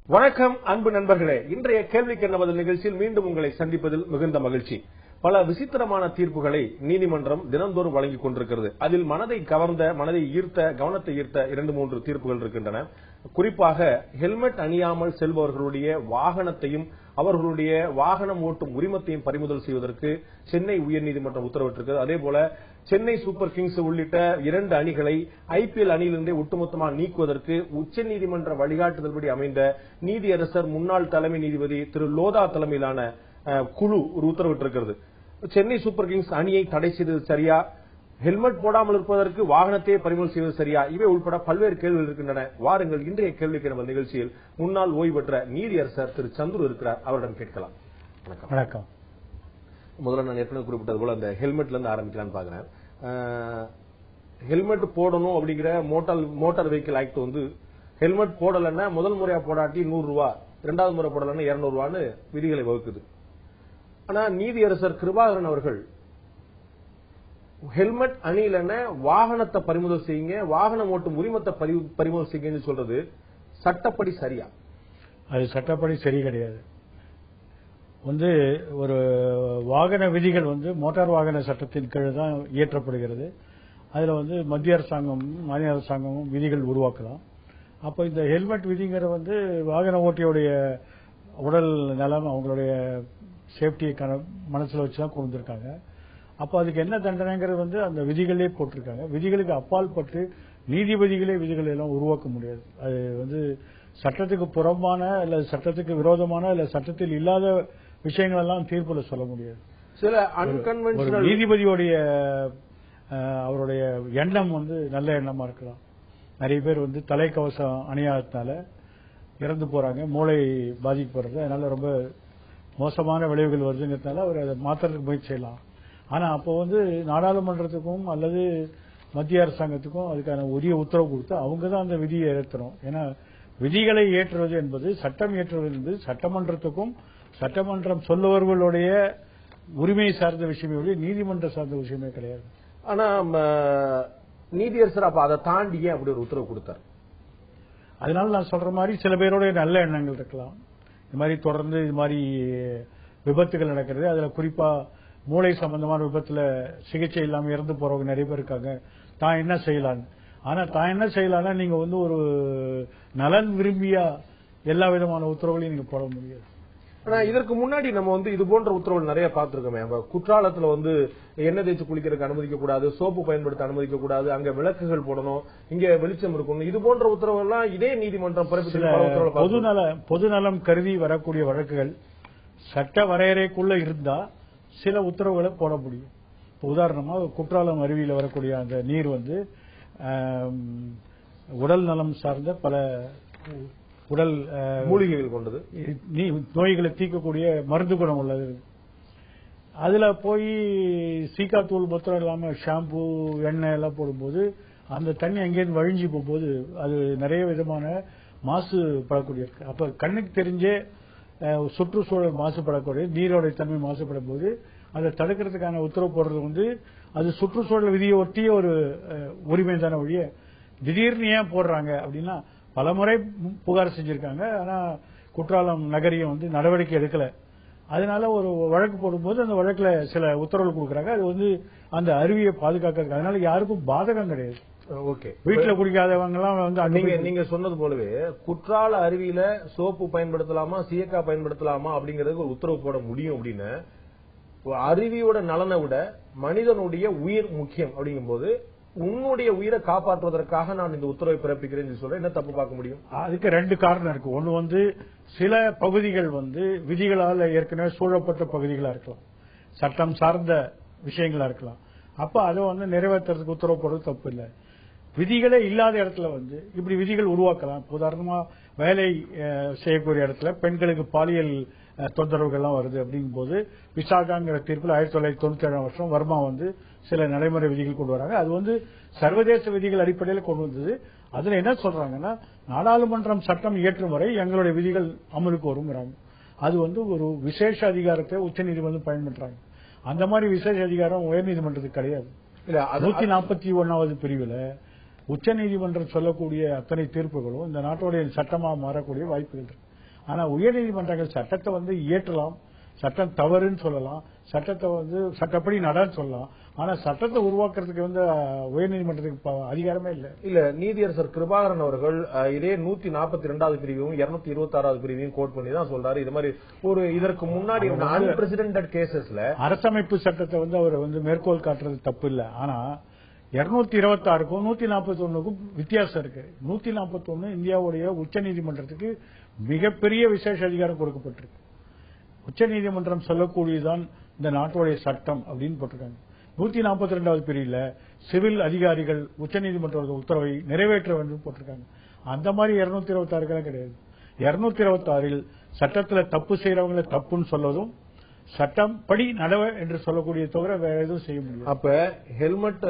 வணக்கம் அன்பு நண்பர்களே, இன்றைய கேள்விக்கு என்ன பதில் நிகழ்ச்சியில் மீண்டும் உங்களை சந்திப்பதில் மிகுந்த மகிழ்ச்சி. பல விசித்திரமான தீர்ப்புகளை நீதிமன்றம் தினந்தோறும் வழங்கிக் கொண்டிருக்கிறது. அதில் மனதை கவர்ந்த, மனதை ஈர்த்த, கவனத்தை ஈர்த்த 2-3 தீர்ப்புகள் இருக்கின்றன. குறிப்பாக ஹெல்மெட் அணியாமல் செல்பவர்களுடைய வாகனத்தையும் அவர்களுடைய வாகனம் ஓட்டும் உரிமத்தையும் பறிமுதல் செய்வதற்கு சென்னை உயர்நீதிமன்றம் உத்தரவிட்டிருக்கிறது. அதேபோல சென்னை சூப்பர் கிங்ஸ் உள்ளிட்ட 2 அணிகளை ஐபிஎல் அணியிலிருந்தே ஒட்டுமொத்தமாக நீக்குவதற்கு உச்சநீதிமன்ற வழிகாட்டுதல்படி அமைந்த நீதியரசர் முன்னாள் தலைமை நீதிபதி திரு லோதா தலைமையிலான குழு ஒரு உத்தரவிட்டிருக்கிறது. சென்னை சூப்பர் கிங்ஸ் அணியை தடை செய்தது சரியா, ஹெல்மெட் போடாமல் இருப்பதற்கு வாகனத்தையே பறிமுதல் செய்வது சரியா, இவை உட்பட பல்வேறு கேள்விகள் இருக்கின்றன. வாருங்கள், இன்றைய கேள்விக்கு நம்ம நிகழ்ச்சியில் முன்னாள் ஓய்வு பெற்ற நீதியரசர் திரு சந்துரு இருக்கிறார், அவரிடம் கேட்கலாம். வணக்கம். முதல்ல நான் ஏற்கனவே குறிப்பிட்டது போல அந்த ஹெல்மெட்ல இருந்து ஆரம்பிக்கலாம்னு பாக்குறேன். ஹெல்மெட் போடணும் அப்படிங்கிற மோட்டார் வெஹிக்கிள் ஆக்ட் வந்து ஹெல்மெட் போடலன்னா முதல் முறையா போடாட்டி 100 ரூபாய், 2வது முறை போடலன்னா 200 ரூபான்னு விதிகளை வகுக்குது. ஆனா நீதியரசர் கிருபாகரன் அவர்கள் ஹெல்மெட் அணியிலன வாகனத்தை பறிமுதல் செய்யுங்க, வாகனம் ஓட்டும் உரிமத்தை பறிமுதல் செய்யுங்கன்னு சொல்றது சட்டப்படி சரியா? அது சட்டப்படி சரி கிடையாது. ஒரு வாகன விதிகள் மோட்டார் வாகன சட்டத்தின் கீழ் தான் இயற்றப்படுகிறது. அதுல மத்திய அரசாங்கம் மாநில அரசாங்கமும் விதிகள் உருவாக்கலாம். அப்ப இந்த ஹெல்மெட் விதிங்கிற வாகன ஓட்டியுடைய உடல் நலம், அவங்களுடைய சேஃப்டியை மனசுல வச்சுதான் கொண்டு வந்திருக்காங்க. அப்ப அதுக்கு என்ன தண்டனைங்கிறது அந்த போட்டிருக்காங்க. விதிகளுக்கு அப்பால் பட்டு நீதிபதிகளே விதிகளை எல்லாம் உருவாக்க முடியாது. அது சட்டத்துக்கு புறம்பான இல்ல சட்டத்துக்கு விரோதமான இல்ல சட்டத்தில் இல்லாத விஷயங்கள் எல்லாம் தீர்ப்புல சொல்ல முடியாது. சில அன்கன்வென்ஷனல் நீதிபதியோடைய அவருடைய எண்ணம் நல்ல எண்ணமா இருக்கலாம். நிறைய பேர் தலைக்கவசம் அணியாததுனால இறந்து போறாங்க, மூளை பாதிக்கப்படுறது, அதனால ரொம்ப மோசமான விளைவுகள் வருதுங்கிறதுனால அவர் அதை மாற்றுறதுக்கு முயற்சி செய்யலாம். ஆனா அப்போ நாடாளுமன்றத்துக்கும் அல்லது மத்திய அரசாங்கத்துக்கும் அதுக்கான உரிய உத்தரவு கொடுத்து அவங்க தான் அந்த விதியை ஏற்றணும். ஏன்னா விதிகளை ஏற்றுவது என்பது, சட்டம் ஏற்றுவது என்பது சட்டமன்றத்துக்கும் சட்டமன்றம் சொல்லுவர்களுடைய உரிமை சார்ந்த விஷயமே, நீதிமன்ற சார்ந்த விஷயமே கிடையாது. ஆனா நீதியரசர் அப்ப அதை தாண்டி அப்படி ஒரு உத்தரவு கொடுத்தார். அதனால நான் சொல்ற மாதிரி சில பேருடைய நல்ல எண்ணங்கள் இருக்கலாம். இது மாதிரி தொடர்ந்து இது மாதிரி விபத்துகள் நடக்கிறது. அதுல குறிப்பா மூளை சம்பந்தமான விபத்துல சிகிச்சை இல்லாம இறந்து போறவங்க நிறைய பேர் இருக்காங்க. தான் என்ன செய்யலான்னு. ஆனா தான் என்ன செய்யலாம்னா நீங்க ஒரு நலன் விரும்பியா எல்லா விதமான உத்தரவுகளையும் நீங்க போட முடியாது. ஆனா இதற்கு முன்னாடி நம்ம இது போன்ற உத்தரவுகள் நிறைய பார்த்திருக்கோமே. குற்றாலத்துல எண்ணெய் தேய்ச்சி குளிக்கிறதுக்கு அனுமதிக்க கூடாது, சோப்பு பயன்படுத்த அனுமதிக்க கூடாது, அங்க விளக்குகள் போடணும், இங்க வெளிச்சம் இருக்கணும், இது போன்ற உத்தரவுகள் எல்லாம் இதே நீதிமன்றம் பிறப்பித்த பொதுநலம் கருதி வரக்கூடிய வழக்குகள் சட்ட வரையறைக்குள்ள இருந்தா சில உத்தரவுகளை போட முடியும். உதாரணமா குற்றாலம் அருவியில் வரக்கூடிய அந்த நீர் உடல் நலம் சார்ந்த பல உடல் மூலிகைகள் கொண்டது, நோய்களை தீர்க்கக்கூடிய மருந்து குணம் உள்ளது. அதுல போய் சீக்கா தூள் மாத்திரம் இல்லாம ஷாம்பு, எண்ணெய் எல்லாம் போடும்போது அந்த தண்ணி அங்கேயிருந்து வழிஞ்சு போகும்போது அது நிறைய விதமான மாசுபடக்கூடிய, அப்ப கண்ணுக்கு தெரிஞ்சே சுற்றுச்சூழல் மாசுபடக்கூடிய, நீரோட தன்மை மாசுபடும் போது அதை தடுக்கிறதுக்கான உத்தரவு போடுறது அது சுற்றுச்சூழல் விதியை ஒட்டிய ஒரு உரிமை தானே ஒழிய திடீர்னு ஏன் போடுறாங்க அப்படின்னா பலமுறை புகார் செஞ்சிருக்காங்க. ஆனா குற்றாலம் நகரியம் நடவடிக்கை எடுக்கல. அதனால ஒரு வழக்கு போடும்போது அந்த வழக்குல சில உத்தரவுகள் கொடுக்கறாங்க. அது அந்த அருவியை பாதுகாக்கிறது, அதனால யாருக்கும் பாதகம் கிடையாது. ஓகே, வீட்டுல குடிக்காதவங்க எல்லாம் நீங்க சொன்னது போலவே குற்றால அருவியில சோப்பு பயன்படுத்தலாமா, சீயக்கா பயன்படுத்தலாமா அப்படிங்கறதுக்கு ஒரு உத்தரவு போட முடியும். அப்படின்னு அருவியோட நலனை விட மனிதனுடைய உயிர் முக்கியம் அப்படிங்கும் போது உன்னுடைய உயிரை காப்பாற்றுவதற்காக நான் இந்த உத்தரவை பிறப்பிக்கிறேன் சொல்றேன். என்ன தப்பு பார்க்க முடியும்? அதுக்கு 2 காரணம் இருக்கு. ஒன்னு சில பகுதிகள் விதிகளால் ஏற்கனவே சூழப்பட்ட பகுதிகளா இருக்கலாம், சட்டம் சார்ந்த விஷயங்களா இருக்கலாம். அப்ப அதை நிறைவேற்றுறதுக்கு உத்தரவு போடுறது தப்பு இல்லை. விதிகளே இல்லாத இடத்துல இப்படி விதிகள் உருவாக்கலாம். உதாரணமா வேலை செய்யக்கூடிய இடத்துல பெண்களுக்கு பாலியல் தொந்தரவுகள்லாம் வருது அப்படிங்கும் போது விசாகாங்கிற தீர்ப்பில் 1997 வர்மா சில நடைமுறை விதிகள் கொண்டு வராங்க. அது சர்வதேச விதிகள் அடிப்படையில் கொண்டு வந்தது. அதுல என்ன சொல்றாங்கன்னா நாடாளுமன்றம் சட்டம் இயற்றும் வரை எங்களுடைய விதிகள் அமலுக்கு வருங்கிறாங்க. அது ஒரு விசேஷ அதிகாரத்தை உச்சநீதிமன்றம் பயன்படுத்துறாங்க. அந்த மாதிரி விசேஷ அதிகாரம் உயர்நீதிமன்றத்துக்கு கிடையாது. 141வது பிரிவுல உச்சநீதிமன்றம் சொல்லக்கூடிய அத்தனை தீர்ப்புகளும் இந்த நாட்டோடைய சட்டமாக மாறக்கூடிய வாய்ப்புகள் இருக்கு. ஆனா உயர்நீதிமன்றங்கள் சட்டத்தை வந்து இயற்றலாம், சட்டம் தவறுன்னு சொல்லலாம், சட்டத்தை வந்து சட்டப்படி நடன்னு சொல்லலாம். ஆனா சட்டத்தை உருவாக்குறதுக்கு வந்து உயர்நீதிமன்றத்துக்கு அதிகாரமே இல்லை. இல்ல, நீதியரசர் கிருபாகரன் அவர்கள் இதே 142வது பிரிவையும் 226வது பிரிவையும் கோட் பண்ணி தான் சொல்றாரு. இது மாதிரி ஒரு இதற்கு முன்னாடி அன்பிரசிடென்டட் கேசஸ்ல அரசமைப்பு சட்டத்தை வந்து அவர் வந்து மேற்கோள் காட்டுறது தப்பு இல்லை. ஆனா 226க்கும் 141க்கும் வித்தியாசம் இருக்கு. 141 இந்தியாவுடைய உச்சநீதிமன்றத்துக்கு மிகப்பெரிய விசேஷ அதிகாரம் கொடுக்கப்பட்டிருக்கு. உச்சநீதிமன்றம் சொல்லக்கூடியதுதான் இந்த நாட்டுடைய சட்டம் அப்படின்னு போட்டிருக்காங்க. 142வது பிரிவில் சிவில் அதிகாரிகள் உச்சநீதிமன்ற உத்தரவை நிறைவேற்ற வேண்டும் போட்டிருக்காங்க. அந்த மாதிரி 226 கிடையாது. 226 சட்டத்துல தப்பு செய்யறவங்களை தப்புன்னு சொல்லதும், சட்டம் படி நடவ என்று சொல்லக்கூடிய தவிர வேற எதுவும் செய்ய முடியும். அப்ப ஹெல்மெட்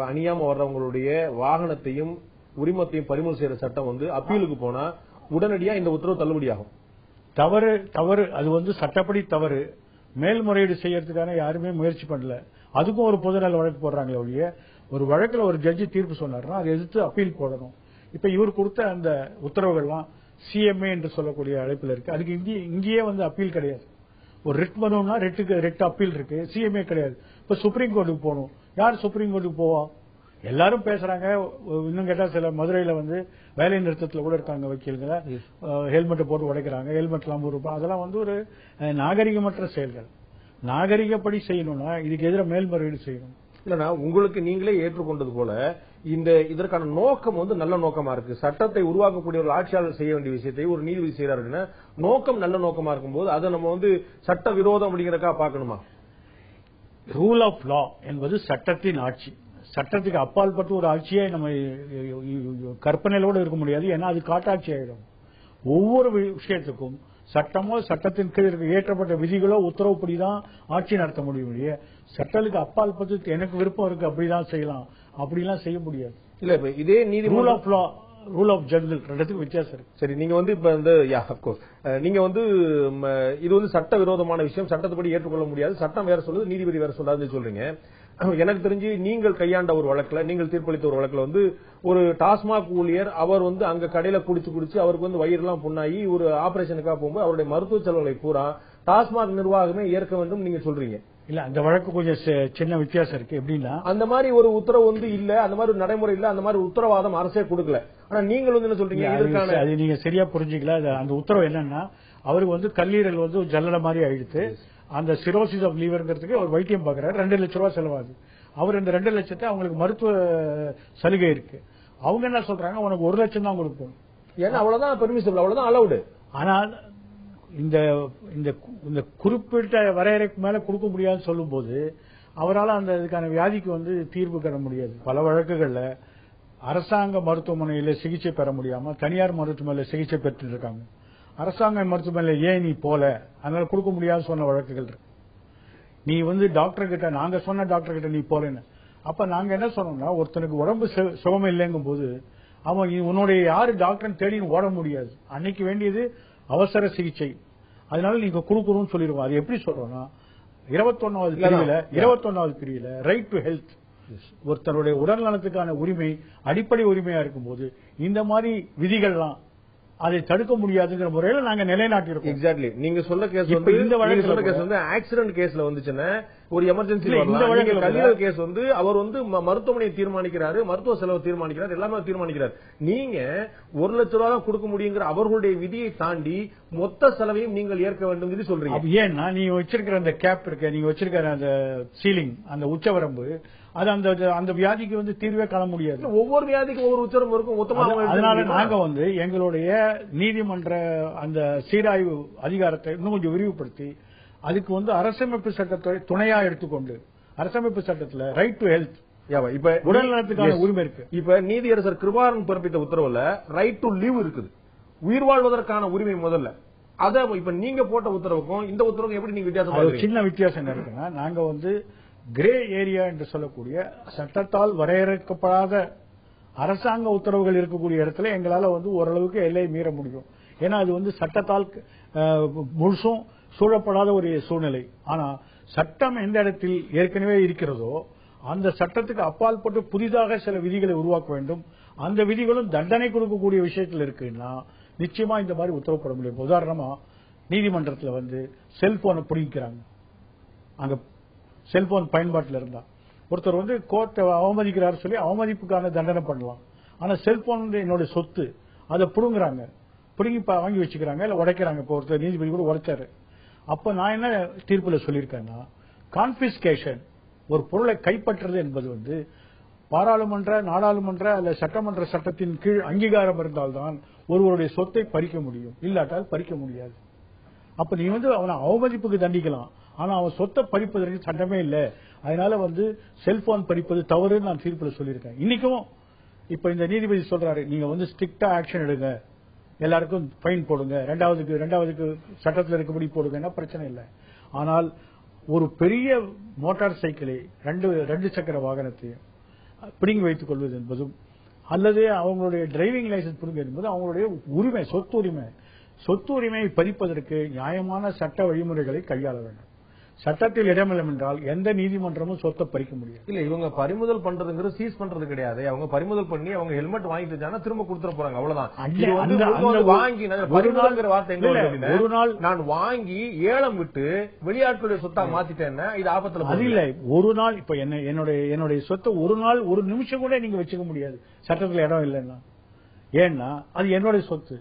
அணியாம வர்றவங்களுடைய வாகனத்தையும் உரிமத்தையும் பறிமுதல் செய்யற சட்டம் வந்து அப்பீலுக்கு போனா உடனடியா இந்த உத்தரவு தள்ளுபடியாகும். தவறு தவறு அது வந்து சட்டப்படி தவறு. மேல்முறையீடு செய்யறதுக்கான யாருமே முயற்சி பண்ணல. அதுக்கும் ஒரு பொதுநல வழக்கு போடுறாங்களே ஒழிய, ஒரு வழக்குல ஒரு ஜட்ஜி தீர்ப்பு சொன்னார்னா அதை எதிர்த்து அப்பீல் போடணும். இப்ப இவர் கொடுத்த அந்த உத்தரவுகள்லாம் சிஎம்ஏ என்று சொல்லக்கூடிய அழைப்பில் இருக்கு. அதுக்கு இங்கேயே வந்து அப்பீல் கிடையாது. ஒரு ரிட் மனுன்னா ரெட் அப்பீல் இருக்கு, சிஎம்ஏ கிடையாது. இப்ப சுப்ரீம் கோர்ட்டுக்கு போகணும். யார் சுப்ரீம் கோர்ட்டுக்கு போவா? எல்லாரும் பேசுறாங்க. இன்னும் கேட்டா சில மதுரையில வந்து வேலை நிறுத்தத்துல கூட இருக்காங்க வக்கீல்களை, ஹெல்மெட் போட்டு உடைக்கிறாங்க, ஹெல்மெட் எல்லாம் ரூபாய். அதெல்லாம் வந்து ஒரு நாகரிகமற்ற செயல்கள். நாகரிகப்படி செய்யணும்னா இதுக்கு எதிராக மேல்முறையீடு செய்யணும். இல்லனா உங்களுக்கு நீங்களே ஏற்றுக்கொண்டது போல இதற்கான நோக்கம் வந்து நல்ல நோக்கமா இருக்கு. சட்டத்தை உருவாக்கக்கூடிய ஒரு ஆட்சியாளர் செய்ய வேண்டிய விஷயத்தை ஒரு நீதிபதி செய்யறாருன்னா நோக்கம் நல்ல நோக்கமா இருக்கும்போது அதை நம்ம வந்து சட்ட விரோதம் அப்படிங்கறக்கா பாக்கணுமா? ரூல் ஆஃப் லா என்பது சட்டத்தின் ஆட்சி. சட்டத்துக்கு அப்பால் பட்டு ஒரு ஆட்சியே நம்ம கற்பனையிலோடு இருக்க முடியாது. ஏன்னா அது காட்டாட்சி ஆயிடும். ஒவ்வொரு விஷயத்துக்கும் சட்டமோ சட்டத்தின் கீழ் இயற்றப்பட்ட விதிகளோ உத்தரவுப்படிதான் ஆட்சி நடத்த முடியும். சட்டத்துக்கு அப்பால் பட்டு எனக்கு விருப்பம் இருக்கு அப்படிதான் செய்யலாம், அப்படிலாம் செய்ய முடியாது. இல்ல, இப்ப இதே நீதி rule of law, rule of judge ரெண்டுத்துக்கும் வித்தியாசம் இருக்கு. சரி, நீங்க வந்து இப்ப இந்த நீங்க வந்து இது வந்து சட்ட விரோதமான விஷயம், சட்டத்துப்படி ஏற்றுக்கொள்ள முடியாது, சட்டம் வேற சொல்லுது, நீதிபதி வேற சொல்லாதுன்னு சொல்றீங்க. எனக்கு தெரிஞ்சு நீங்கள் கையாண்ட ஒரு வழக்குல, நீங்கள் தீர்ப்பளித்த ஒரு வழக்குல வந்து ஒரு டாஸ்மாக் ஊழியர் அவர் வந்து அங்க கடையில குடிச்சு அவருக்கு வந்து வயிறுலாம் புண்ணாகி ஒரு ஆபரேஷனுக்காக போகும்போது அவருடைய மருத்துவ செலவுகளை பூரா டாஸ்மாக் நிர்வாகமே ஏற்க வேண்டும் நீங்க சொல்றீங்க. இல்ல, அந்த வழக்கு கொஞ்சம் சின்ன வித்தியாசம் இருக்கு. எப்படின்னா, அந்த மாதிரி ஒரு உத்தரவு வந்து இல்ல, அந்த மாதிரி நடைமுறை இல்ல, அந்த மாதிரி உத்தரவாதம் அரசே கொடுக்கல. ஆனா நீங்கள் வந்து என்ன சொல்றீங்க? இதற்கான அது நீங்க சரியா புரிஞ்சுக்கல. அந்த உத்தரவு என்னன்னா, அவருக்கு வந்து கல்லீரல் வந்து ஜல்லட மாதிரி ஆயிடுத்து. அந்த சிரோசிஸ் ஆஃப் லிவர்ங்கிறதுக்கு அவர் வைத்தியம் பாக்குறாரு. 2 லட்சம் ரூபாய் செலவாகுது. அவர் இந்த 2 லட்சத்தை அவங்களுக்கு மருத்துவ சலுகை இருக்கு. அவங்க என்ன சொல்றாங்க, உனக்கு 1 லட்சம் தான் கொடுப்போம். ஏன்னா அவ்வளவுதான் பெர்மிசிபிள், அவ்வளவுதான் அலவுடு. ஆனால் இந்த குறிப்பிட்ட வரையறைக்கு மேல கொடுக்க முடியாதுன்னு சொல்லும் போது அவரால் அந்த இதுக்கான வியாதிக்கு வந்து தீர்வு பெற முடியாது. பல வழக்குகள்ல அரசாங்க மருத்துவமனையில சிகிச்சை பெற முடியாம தனியார் மருத்துவமனையில சிகிச்சை பெற்று இருக்காங்க. அரசாங்க மருத்துவமனையில ஏன் நீ போல, அதனால கொடுக்க முடியாது சொன்ன வழக்குகள் இருக்கு. நீ வந்து டாக்டர் கிட்ட, நாங்க சொன்ன டாக்டர் கிட்ட நீ போலன்னு. அப்ப நாங்க என்ன சொன்னோம்னா, ஒருத்தனுக்கு உடம்பு சுகமே இல்லைங்கும் போது அவன் உன்னுடைய யாரு டாக்டர் தேடி ஓட முடியாது. அன்னைக்கு வேண்டியது அவசர சிகிச்சை, அதனால நீங்க கொடுக்கணும்னு சொல்லிடுவோம். அது எப்படி சொல்றோம்னா, 21வது பிரிவுல ரைட் டு ஹெல்த், ஒருத்தருடைய உடல் நலத்துக்கான உரிமை அடிப்படை உரிமையா இருக்கும்போது இந்த மாதிரி விதிகள்லாம் அதை தடுக்க முடியாதுங்கிற முறையில நாங்க நிலைநாட்டிருக்கோம். எக்ஸாக்ட்லி. நீங்க சொல்ல கேஸ் வந்து இந்த வழக்குல கேஸ் வந்து ஆக்சிடென்ட் கேஸ்ல வந்துச்சுன்னா ஒரு எமர்ஜென்சி, இந்த வழக்குல கல்லீரல் கேஸ் வந்து அவர் வந்து மருத்துவமனையை தீர்மானிக்கிறாரு, மருத்துவ செலவு தீர்மானிக்கிறார், எல்லாமே தீர்மானிக்கிறார். நீங்க 1 லட்சம் ரூபாய் தான் கொடுக்க முடியுங்கிற அவர்களுடைய விதியை தாண்டி மொத்த செலவையும் நீங்கள் ஏற்க வேண்டும் சொல்றீங்க. ஏன்னா நீங்க வச்சிருக்கிற அந்த கேப் இருக்க, நீங்க வச்சிருக்கிற அந்த சீலிங், அந்த உச்சவரம்பு, அது அந்த வியாதிக்கு வந்து தீர்வே காண முடியாது. ஒவ்வொரு வியாதிக்கும் ஒவ்வொரு உச்சவரம்பு இருக்கும். அதனால நாங்க வந்து எங்களுடைய நீதிமன்ற அந்த சீராய்வு அதிகாரத்தை இன்னும் கொஞ்சம் விரிவுபடுத்தி அதுக்கு வந்து அரசமைப்பு சட்டத்தை துணையா எடுத்துக்கொண்டு, அரசமைப்பு சட்டத்துல ரைட் டு ஹெல்த், இப்ப உடல் நலத்துக்கான உரிமை இருக்கு. இப்ப நீதியரசர் கிருபாகரன் பிறப்பித்த உத்தரவுல ரைட் டு லிவ் இருக்குது, உயிர் வாழ்வதற்கான உரிமை முதல்ல. அத இப்ப நீங்க போட்ட உத்தரவுக்கும் இந்த உத்தரவுக்கும் எப்படி நீங்க வித்தியாசம்? சின்ன வித்தியாசம் என்ன இருக்குன்னா, நாங்க வந்து கிரே ஏரியா என்று சொல்லக்கூடிய சட்டத்தால் வரையறுக்கப்படாத அரசாங்க உத்தரவுகள் இருக்கக்கூடிய இடத்துல எங்களால வந்து ஓரளவுக்கு எல்லை மீற முடியும். ஏன்னா அது வந்து சட்டத்தால் முழுசும் சூழப்படாத ஒரு சூழ்நிலை. ஆனா சட்டம் எந்த இடத்தில் ஏற்கனவே இருக்கிறதோ அந்த சட்டத்துக்கு அப்பால் பட்டு புதிதாக சில விதிகளை உருவாக்க வேண்டும். அந்த விதிகளும் தண்டனை கொடுக்கக்கூடிய விஷயத்தில் இருக்குன்னா நிச்சயமா இந்த மாதிரி உத்தரவு போட முடியும். உதாரணமா நீதிமன்றத்தில் வந்து செல்போனை பிடிக்கிறாங்க, அங்க செல்போன் பயன்பாட்டில் இருந்தா ஒருத்தர் வந்து கோர்ட்டை அவமதிக்கிறார் சொல்லி அவமதிப்புக்கான தண்டனை பண்ணலாம். ஆனா செல்போன் வந்து என்னோட சொத்து, அதை புடுங்குறாங்க, பிடுங்கி வாங்கி வச்சுக்கிறாங்க, இல்ல உடைக்கிறாங்க. இப்போ ஒருத்தர் நீதிபதி கூட உடைச்சாரு. அப்ப நான் என்ன தீர்ப்புல சொல்லியிருக்கேன்னா, கான்பிஸ்கேஷன், ஒரு பொருளை கைப்பற்றுறது என்பது வந்து பாராளுமன்ற, நாடாளுமன்ற அல்ல சட்டமன்ற சட்டத்தின் கீழ் அங்கீகாரம் இருந்தால்தான் ஒருவருடைய சொத்தை பறிக்க முடியும், இல்லாட்டால் பறிக்க முடியாது. அப்ப நீ வந்து அவனை அவமதிப்புக்கு தண்டிக்கலாம், ஆனா அவன் சொத்தை பறிப்பதற்கு சட்டமே இல்லை. அதனால வந்து செல்போன் பறிப்பது தவறுன்னு நான் தீர்ப்புல சொல்லியிருக்கேன். இன்னைக்கும் இப்ப இந்த நீதிபதி சொல்றாரு, நீங்க வந்து ஸ்ட்ரிக்டா ஆக்ஷன் எடுங்க, எல்லாருக்கும் ஃபைன் போடுங்க, ரெண்டாவதுக்கு சட்டத்தில் இருக்கபடி போடுங்கன்னா பிரச்சனை இல்லை. ஆனால் ஒரு பெரிய மோட்டார் சைக்கிளை, ரெண்டு சக்கர வாகனத்தையும் பிடுங்கி வைத்துக் கொள்வது என்பதும் அல்லது அவங்களுடைய டிரைவிங் லைசன்ஸ் பிடுங்க என்பது அவங்களுடைய உரிமை, சொத்து உரிமையை பறிப்பதற்கு நியாயமான சட்ட வழிமுறைகளை கையாள வேண்டும். சட்டத்தில் இடமில்லை என்றால் எந்த நீதிமன்றமும் சொத்தை பறிக்க முடியாது. இல்ல, இவங்க பறிமுதல் பண்றதுங்கிறது சீஸ் பண்றது கிடையாது. அவங்க பறிமுதல் பண்ணி அவங்க ஹெல்மெட் வாங்கிட்டு திரும்ப கொடுத்துட போறாங்க, அவ்வளவுதான். வாங்கி ஒரு நாள் நான் வாங்கி ஏலம் விட்டு வெளியாட்களுடைய சொத்தா மாத்திட்டேன்னா இது ஆபத்துல அது இல்ல. ஒரு நாள் இப்ப என்னுடைய சொத்தை ஒரு நாள் ஒரு நிமிஷம் கூட நீங்க வச்சுக்க முடியாது, சட்டத்தில் இடம் இல்லைன்னா. ஏன்னா அது என்னுடைய சொத்து.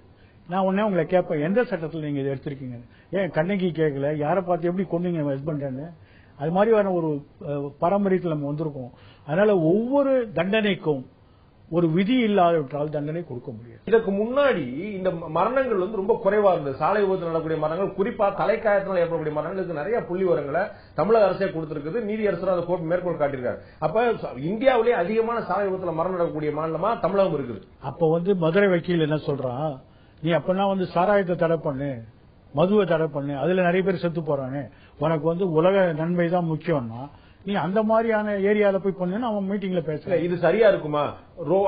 நான் உடனே உங்களை கேட்பேன், எந்த சட்டத்தில் நீங்க இதை எடுத்திருக்கீங்க, ஏன் கண்ணகி கேட்கல, யாரை பார்த்து எப்படி கொண்டீங்க ஹஸ்பண்ட், அது மாதிரியான ஒரு பாரம்பரியத்தில் நம்ம வந்திருக்கோம். அதனால ஒவ்வொரு தண்டனைக்கும் ஒரு விதி இல்லாவிட்டால் தண்டனை கொடுக்க முடியாது. இதற்கு முன்னாடி இந்த மரணங்கள் வந்து ரொம்ப குறைவா இருந்தது. சாலை விபத்து நடக்கக்கூடிய மரணங்கள், குறிப்பா தலைக்காயத்தினால் ஏற்படக்கூடிய மரணங்களுக்கு நிறைய புள்ளி விவரங்களை தமிழக அரசே கொடுத்திருக்குது. நீதி அரசர் அதை மேற்கோள் காட்டியிருக்காரு. அப்ப இந்தியாவிலேயே அதிகமான சாலை விபத்துல மரணம் நடக்கக்கூடிய மாநிலமா தமிழகம் இருக்குது. அப்ப வந்து மதுரை வக்கீல் என்ன சொல்றான், நீ அப்பனா வந்து சாராயத்தை தடை பண்ணு, மதுவை தடை பண்ணு, அதுல நிறைய பேர் செத்து போறானே, உனக்கு வந்து உலக நன்மை தான் முக்கியம்னா நீ அந்த மாதிரியான ஏரியால போய் பண்ணு. அவன் மீட்டிங்ல பேசல, இது சரியா இருக்குமா,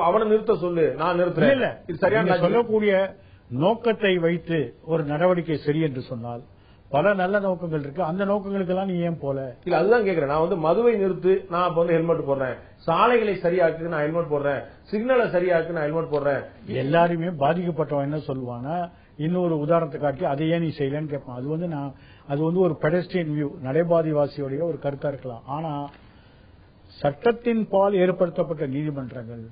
அவனை நிறுத்த சொல்லு, நான் நிறுத்தல. இல்ல, இது சரியா சொல்லக்கூடிய நோக்கத்தை வைத்து ஒரு நடவடிக்கை சரி என்று சொன்னால் பல நல்ல நோக்கங்கள் இருக்கு. அந்த நோக்கங்களுக்கு எல்லாம் நீ ஏன் போல? இல்ல, அதுதான் கேக்குறேன். நான் வந்து மதுவை நிறுத்து, நான் அப்ப வந்து ஹெல்மெட் போடுறேன், சாலைகளை சரியாக்கு நான் ஹெல்மெட் போடுறேன், சிக்னலை சரியாக்கு நான் ஹெல்மெட் போடுறேன். எல்லாருமே பாதிக்கப்பட்டவன் என்ன சொல்லுவானா, இன்னொரு உதாரணத்தை காட்டி அதை ஏன் நீ செய்யலன்னு கேட்பான். அது வந்து ஒரு பெடஸ்ட்ரியன் வியூ, நடைபாதைவாசியுடைய ஒரு கருத்தா இருக்கலாம். ஆனா சட்டத்தின் பால் ஏற்படுத்தப்பட்ட நீதிமன்றங்கள்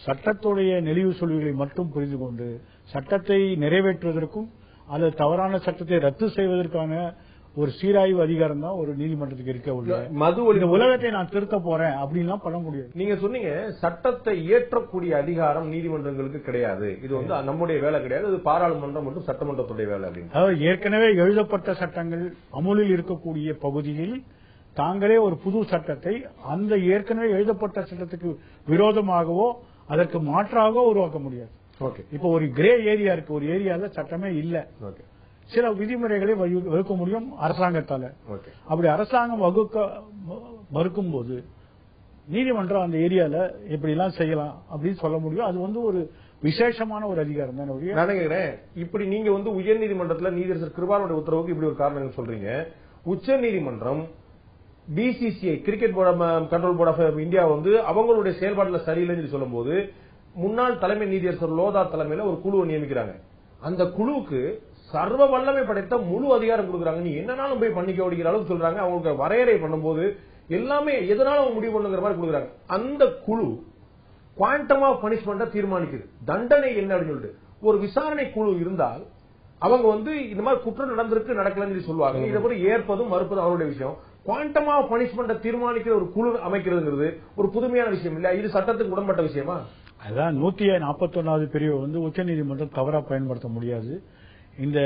சட்டத்துடைய நெளிவு சொல்வுகளை மட்டும் புரிந்து கொண்டு சட்டத்தை நிறைவேற்றுவதற்கும் அல்லது தவறான சட்டத்தை ரத்து செய்வதற்கான ஒரு சீராய்வு அதிகாரம் தான் ஒரு நீதிமன்றத்துக்கு இருக்க உள்ள. இந்த உலகத்தை நான் திருத்த போறேன் அப்படின்லாம் பண்ண முடியாது. நீங்க சொன்னீங்க சட்டத்தை இயற்றக்கூடிய அதிகாரம் நீதிமன்றங்களுக்கு கிடையாது, இது வந்து நம்முடைய வேலை கிடையாது, இது பாராளுமன்றம் மற்றும் சட்டமன்றத்துடைய வேலை அப்படின்னு. அதாவது ஏற்கனவே எழுதப்பட்ட சட்டங்கள் அமுலில் இருக்கக்கூடிய பகுதியில் தாங்களே ஒரு புது சட்டத்தை அந்த ஏற்கனவே எழுதப்பட்ட சட்டத்துக்கு விரோதமாகவோ அதற்கு மாற்றாகவோ உருவாக்க முடியாது. இப்ப ஒரு கிரே ஏரியா இருக்கு, ஒரு ஏரியால சட்டமே இல்ல, சில விதிமுறைகளை வகுக்க முடியும் அரசாங்கத்தால. அப்படி அரசாங்கம் வகுக்க மறுக்கும் போது நீதிமன்றம் அந்த ஏரியால இப்படி எல்லாம் செய்யலாம் அப்படின்னு சொல்ல முடியும். அது வந்து ஒரு விசேஷமான ஒரு அதிகாரம் தான். நினைக்கிறேன் இப்படி நீங்க வந்து உயர் நீதிமன்றத்தில் நீதியரசர் கிருபாலுடைய உத்தரவுக்கு இப்படி ஒரு காரணம் சொல்றீங்க. உச்ச நீதிமன்றம் BCCI, cricket control board of India வந்து அவங்களுடைய செயல்பாட்டில் சரியில்லைன்னு சொல்லும் போது முன்னாள் தலைமை நீதியரசர் லோதா தலைமையில ஒரு குழுவை நியமிக்கிறாங்க. அந்த குழுவுக்கு சர்வ வல்லமை படைத்த முழு அதிகாரம் கொடுக்குறாங்க. நீ என்னன்னாலும் போய் பண்ணிக்க ஓடிக்கிற அளவுக்கு சொல்றாங்க. அவங்களுக்கு வரையறை பண்ணும்போது எல்லாமே எதனாலும் முடிவு பண்ணுங்கிற மாதிரி கொடுக்குறாங்க. அந்த குழு குவாண்டம் ஆஃப் பனிஷ்மெண்ட்டை தீர்மானிக்குது, தண்டனை என்ன அப்படின்னு சொல்லிட்டு. ஒரு விசாரணை குழு இருந்தால் அவங்க வந்து இந்த மாதிரி குற்றம் நடந்திருக்கு நடக்கலன்னு சொல்லுவாங்க. இதை போல ஏற்பதும் மறுப்பதும் அவருடைய விஷயம். குவாண்டம் ஆஃப் பனிஷ்மெண்ட்டை தீர்மானிக்கிற ஒரு குழு அமைக்கிறதுங்கிறது ஒரு புதுமையான விஷயம் இல்ல, இது சட்டத்துக்கு உடன்பட்ட விஷயமா? அதான் 141வது பிரிவு வந்து உச்சநீதிமன்றம் தவறா பயன்படுத்த முடியாது. இந்த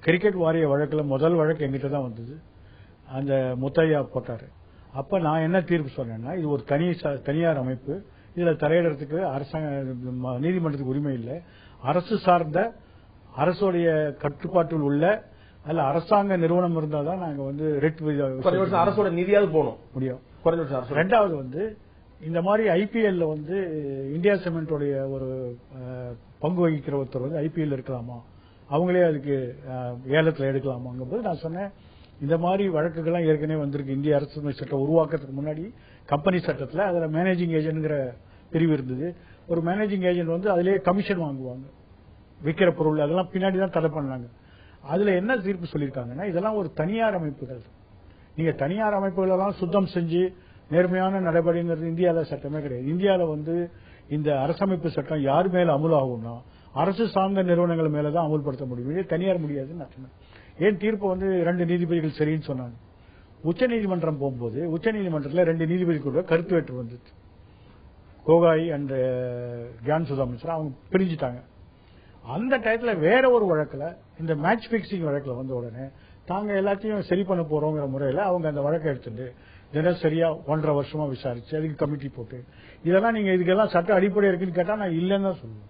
கிரிக்கெட் வாரிய வழக்கில் முதல் வழக்கு எங்கிட்ட தான் வந்தது, அந்த முத்தையா போட்டாரு. அப்ப நான் என்ன தீர்ப்பு சொன்னேன்னா, இது ஒரு தனியார் அமைப்பு, இதுல தலையிடறதுக்கு நீதிமன்றத்துக்கு உரிமை இல்லை. அரசு சார்ந்த அரசுடைய கட்டுப்பாட்டில் உள்ள அல்ல அரசாங்க நிறுவனம் இருந்தாதான் நாங்க வந்து அரசோட நிதியாவது போகணும் முடியும். ரெண்டாவது வந்து இந்த மாதிரி ஐபிஎல்ல வந்து இந்தியா சிமெண்டோடைய ஒரு பங்கு வகிக்கிற ஒருத்தர் வந்து ஐபிஎல் இருக்கலாமா, அவங்களே அதுக்கு ஏலத்தில் எடுக்கலாமாங்கும்போது நான் சொன்னேன், இந்த மாதிரி வழக்குகள்லாம் ஏற்கனவே வந்திருக்கு. இந்திய அரசு சட்டம் உருவாக்கத்துக்கு முன்னாடி கம்பெனி சட்டத்தில் அதுல மேனேஜிங் ஏஜென்ட்ங்கிற பிரிவு இருந்தது. ஒரு மேனேஜிங் ஏஜென்ட் வந்து அதிலேயே கமிஷன் வாங்குவாங்க. விற்கிற பொருள் அதெல்லாம் பின்னாடி தான் தடை பண்ணாங்க. அதுல என்ன தீர்ப்பு சொல்லியிருக்காங்கன்னா, இதெல்லாம் ஒரு தனியார் அமைப்புகள். நீங்க தனியார் அமைப்புகள் எல்லாம் சுத்தம் செஞ்சு நேர்மையான நடைமுறைங்கிறது இந்தியாவில் சட்டமே கிடையாது. இந்தியாவில் இந்த அரசமைப்பு சட்டம் யார் மேல அமுலாகும்னா அரசு சார்ந்த நிறுவனங்கள் மேலதான் அமுல்படுத்த முடியும், தனியார் முடியாதுன்னு அர்த்தம். ஏன் தீர்ப்பு 2 நீதிபதிகள் சரின்னு சொன்னாங்க. உச்சநீதிமன்றம் போகும்போது உச்சநீதிமன்றத்தில் 2 நீதிபதிகளுடைய கருத்து வேற்று வந்துச்சு. கோகாய் அண்ட் கியான் சுதா மிஸ்ரா அவங்க பிரிஞ்சுட்டாங்க. அந்த டயத்துல வேற ஒரு வழக்குல, இந்த மேட்ச் பிக்சிங் வழக்குல வந்த உடனே தாங்க எல்லாத்தையும் சரி பண்ண போறோங்கிற முறையில அவங்க அந்த வழக்கை எடுத்துட்டு தினசரியா 1.5 வருஷமா விசாரிச்சு அதுக்கு கமிட்டி போட்டு இதெல்லாம் நீங்க இதுக்கெல்லாம் சட்ட அடிப்படை இருக்குன்னு கேட்டா நான் இல்லைன்னு தான் சொல்லுவேன்.